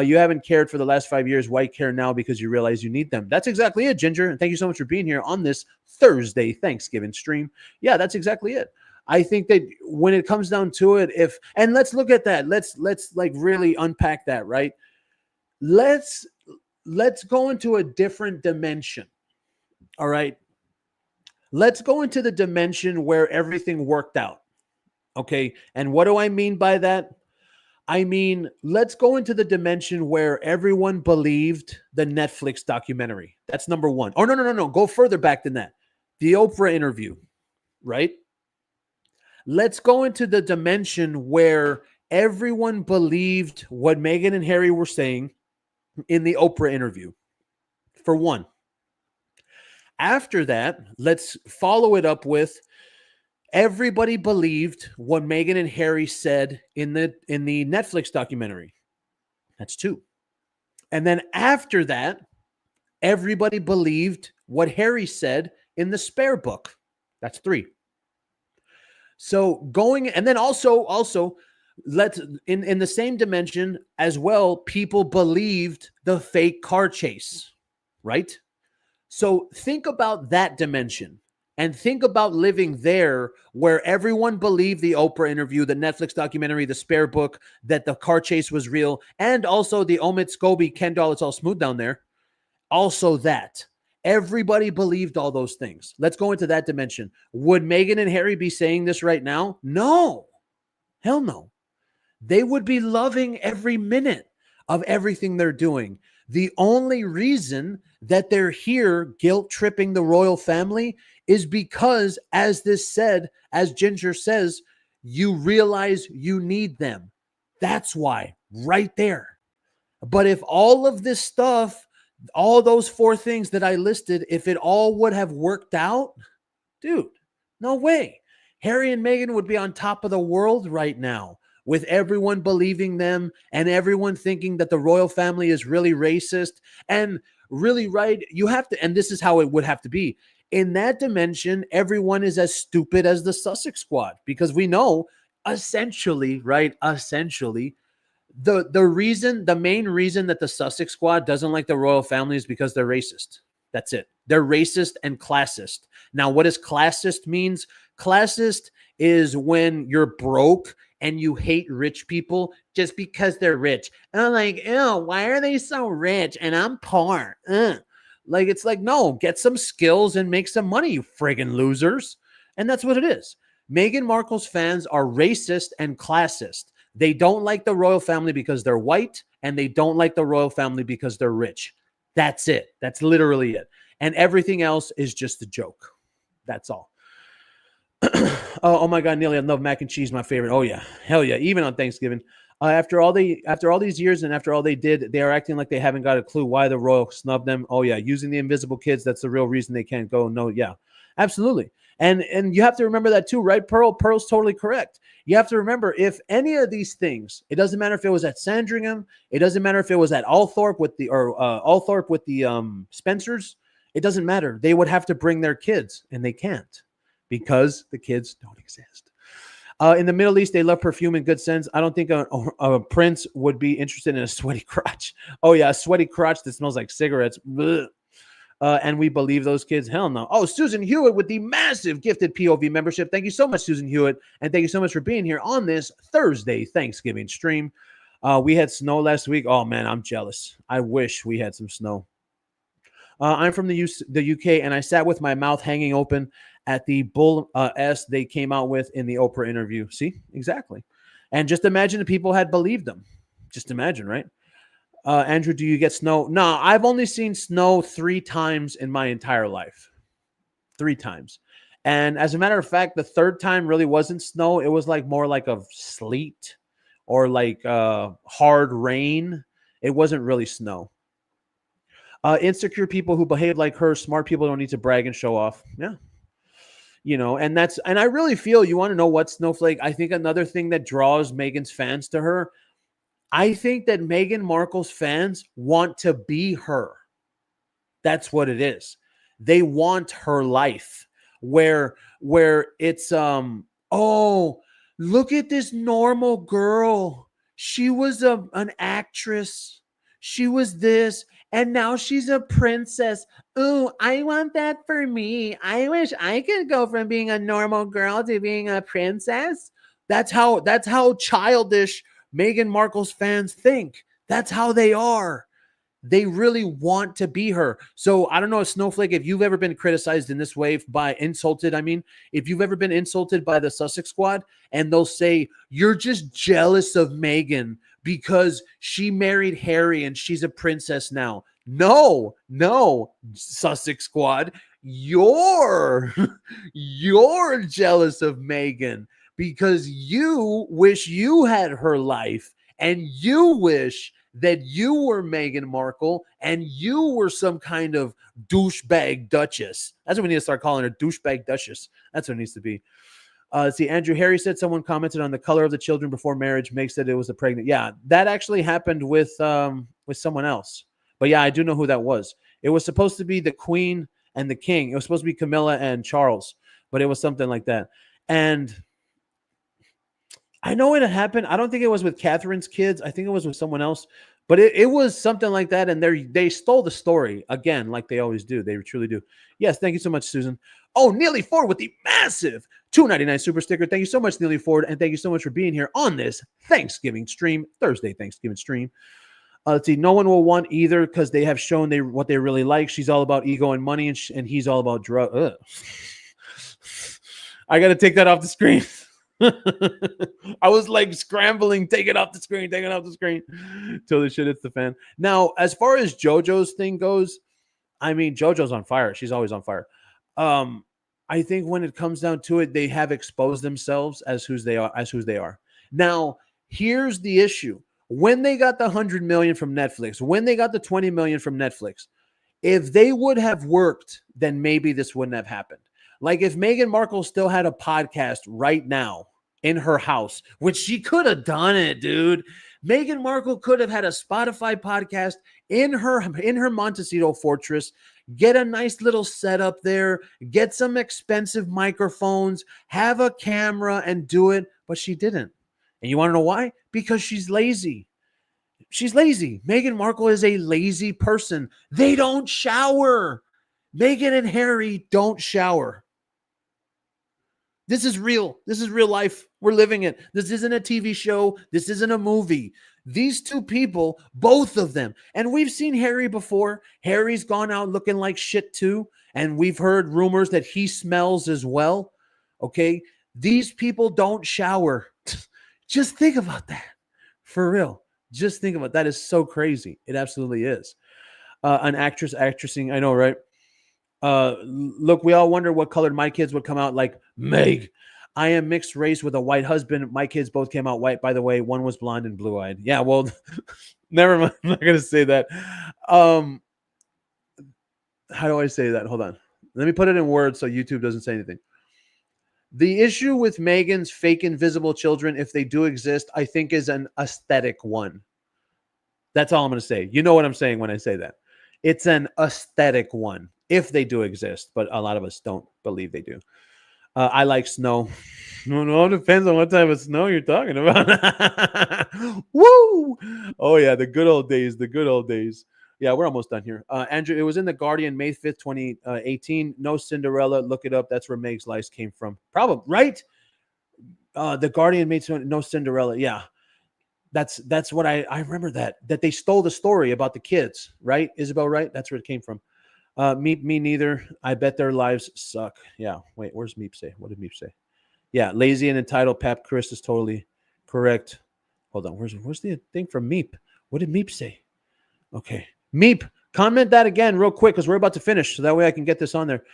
You haven't cared for the last 5 years. Why care now? Because you realize you need them. That's exactly it, Ginger. And thank you so much for being here on this Thursday Thanksgiving stream. Yeah, that's exactly it. I think that when it comes down to it, and let's look at that. Let's like really unpack that, right? Let's go into a different dimension. All right. Let's go into the dimension where everything worked out. Okay. And what do I mean by that? I mean, let's go into the dimension where everyone believed the Netflix documentary. That's number one. Oh, no. Go further back than that. The Oprah interview, right? Let's go into the dimension where everyone believed what Meghan and Harry were saying in the Oprah interview, for one. After that, let's follow it up with everybody believed what Meghan and Harry said in the Netflix documentary. That's two. And then after that, everybody believed what Harry said in the Spare book. That's three. So going, and then also let's in the same dimension as well, people believed the fake car chase, right? So think about that dimension and think about living there where everyone believed the Oprah interview, the Netflix documentary, the Spare book, that the car chase was real, and also the Omid Scobie, Ken Doll, it's all smooth down there. Also that. Everybody believed all those things. Let's go into that dimension. Would Meghan and Harry be saying this right now? No. Hell no. They would be loving every minute of everything they're doing The only reason that they're here guilt tripping the royal family is because, as Ginger says, you realize you need them. That's why, right there. But if all of this stuff, all those four things that I listed, if it all would have worked out, dude, no way. Harry and Meghan would be on top of the world right now, with everyone believing them and everyone thinking that the royal family is really racist and really right. You have to, and this is how it would have to be. In that dimension, everyone is as stupid as the Sussex Squad, because we know essentially, right? Essentially, the main reason that the Sussex Squad doesn't like the royal family is because they're racist. That's it. They're racist and classist. Now, what does classist means? Classist is when you're broke and you hate rich people just because they're rich. And I'm like, ew, why are they so rich and I'm poor? Like, it's like, no, get some skills and make some money, you friggin' losers. And that's what it is. Meghan Markle's fans are racist and classist. They don't like the royal family because they're white, and they don't like the royal family because they're rich. That's it. That's literally it. And everything else is just a joke. That's all. Oh my God, Neely, I love mac and cheese, my favorite. Oh yeah, hell yeah, even on Thanksgiving. After all these years and after all they did, they are acting like they haven't got a clue why the royal snubbed them. Oh yeah, using the invisible kids, that's the real reason they can't go. No, yeah, absolutely. And you have to remember that too, right? Pearl's totally correct. You have to remember, if any of these things, it doesn't matter if it was at Sandringham, it doesn't matter if it was at Althorpe with the Spencers, it doesn't matter. They would have to bring their kids, and they can't because the kids don't exist. In the Middle East, they love perfume and good scents. I don't think a prince would be interested in a sweaty crotch. Oh yeah, a sweaty crotch that smells like cigarettes. And we believe those kids? Hell no. Oh, Susan Hewitt with the massive gifted POV membership. Thank you so much, Susan Hewitt. And thank you so much for being here on this Thursday Thanksgiving stream. We had snow last week. Oh, man, I'm jealous. I wish we had some snow. I'm from the UK, and I sat with my mouth hanging open at the bull S they came out with in the Oprah interview. See? Exactly. And just imagine if people had believed them. Just imagine, right? Andrew, do you get snow? No, I've only seen snow 3 times in my entire life. 3 times. And as a matter of fact, the third time really wasn't snow. It was like more like a sleet or like hard rain. It wasn't really snow. Insecure people who behave like her, smart people don't need to brag and show off. Yeah. You know, and I really feel, you want to know what, Snowflake? I think another thing that draws Meghan's fans to her, I think that Meghan Markle's fans want to be her. That's what it is. They want her life where it's, oh, look at this normal girl. She was an actress. She was this, and now she's a princess. Ooh, I want that for me. I wish I could go from being a normal girl to being a princess. That's how childish Meghan Markle's fans think. That's how they are. They really want to be her. So I don't know, Snowflake, if you've ever been criticized in this way if you've ever been insulted by the Sussex Squad, and they'll say, you're just jealous of Meghan because she married Harry and she's a princess now. No, Sussex Squad, you're jealous of Meghan because you wish you had her life, and you wish that you were Meghan Markle and you were some kind of douchebag duchess. That's what we need to start calling her, douchebag duchess. That's what it needs to be. See, Andrew Harry said someone commented on the color of the children before marriage makes it was a pregnant. Yeah, that actually happened with someone else. But yeah, I do know who that was. It was supposed to be the Queen and the King. It was supposed to be Camilla and Charles, but it was something like that. And I know it happened. I don't think it was with Catherine's kids. I think it was with someone else. But it was something like that. And they stole the story again, like they always do. They truly do. Yes, thank you so much, Susan. Oh, Neely Ford with the massive $2.99 super sticker. Thank you so much, Neely Ford. And thank you so much for being here on this Thanksgiving stream, Thursday Thanksgiving stream. Let's see. No one will want either because they have shown what they really like. She's all about ego and money, and he's all about drugs. I got to take that off the screen. I was like scrambling, take it off the screen, take it off the screen till the shit hits the fan. Now, as far as JoJo's thing goes, I mean, JoJo's on fire. She's always on fire. Um, I think when it comes down to it, they have exposed themselves as who they are, Now, here's the issue. When they got the 100 million from Netflix, when they got the 20 million from Netflix, if they would have worked, then maybe this wouldn't have happened. Like if Meghan Markle still had a podcast right now in her house, which she could have done it, dude. Meghan Markle could have had a Spotify podcast in her Montecito fortress, get a nice little setup there, get some expensive microphones, have a camera and do it, but she didn't. And you want to know why? Because she's lazy. She's lazy. Meghan Markle is a lazy person. They don't shower. Meghan and Harry don't shower. This is real. This is real life. We're living it. This isn't a TV show. This isn't a movie. These two people, both of them, and we've seen Harry before. Harry's gone out looking like shit too, and we've heard rumors that he smells as well. Okay? These people don't shower. Just think about that. For real. Just think about that. Is so crazy. It absolutely is. An actressing. I know, right? Look, we all wonder what colored my kids would come out like. Meg, I am mixed race with a white husband. My kids both came out white, by the way. One was blonde and blue-eyed. Yeah, well, never mind. I'm not gonna say that. How do I say that? Hold on. Let me put it in words so YouTube doesn't say anything. The issue with Meghan's fake invisible children, if they do exist, I think is an aesthetic one. That's all I'm going to say. You know what I'm saying when I say that. It's an aesthetic one, if they do exist, but a lot of us don't believe they do. I like snow. No, it depends on what type of snow you're talking about. Woo! Oh, yeah, the good old days, the good old days. Yeah, we're almost done here. Andrew, it was in The Guardian, May 5th, 2018. No Cinderella. Look it up. That's where Meg's lies came from. Probably, right? The Guardian made no Cinderella. Yeah. That's what I remember that they stole the story about the kids, right? Isabel, right? That's where it came from. Me neither. I bet their lives suck. Yeah. Wait, where's Meep say? What did Meep say? Yeah, lazy and entitled. Pap Chris is totally correct. Hold on. Where's the thing from Meep? What did Meep say? Okay. Meep, comment that again real quick because we're about to finish. So that way I can get this on there.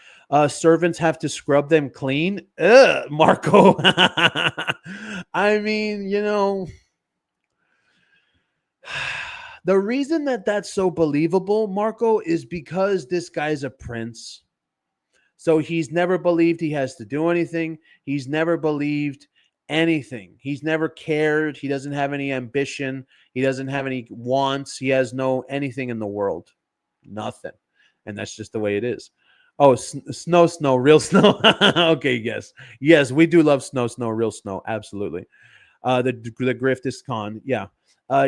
Servants have to scrub them clean. Ugh, Marco. I mean, you know, the reason that that's so believable, Marco, is because this guy's a prince. So he's never believed he has to do anything. He's never believed anything. He's never cared. He doesn't have any ambition. He doesn't have any wants. He has no anything in the world. Nothing. And that's just the way it is. Oh, snow, real snow. Okay, yes. Yes, we do love snow, real snow. Absolutely. The grift is con. Yeah.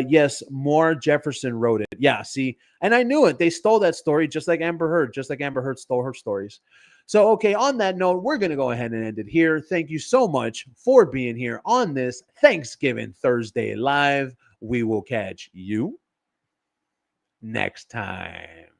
Yes, more Jefferson wrote it. Yeah, see, and I knew it. They stole that story just like Amber Heard, stole her stories. So, okay, on that note, we're going to go ahead and end it here. Thank you so much for being here on this Thanksgiving Thursday live. We will catch you next time.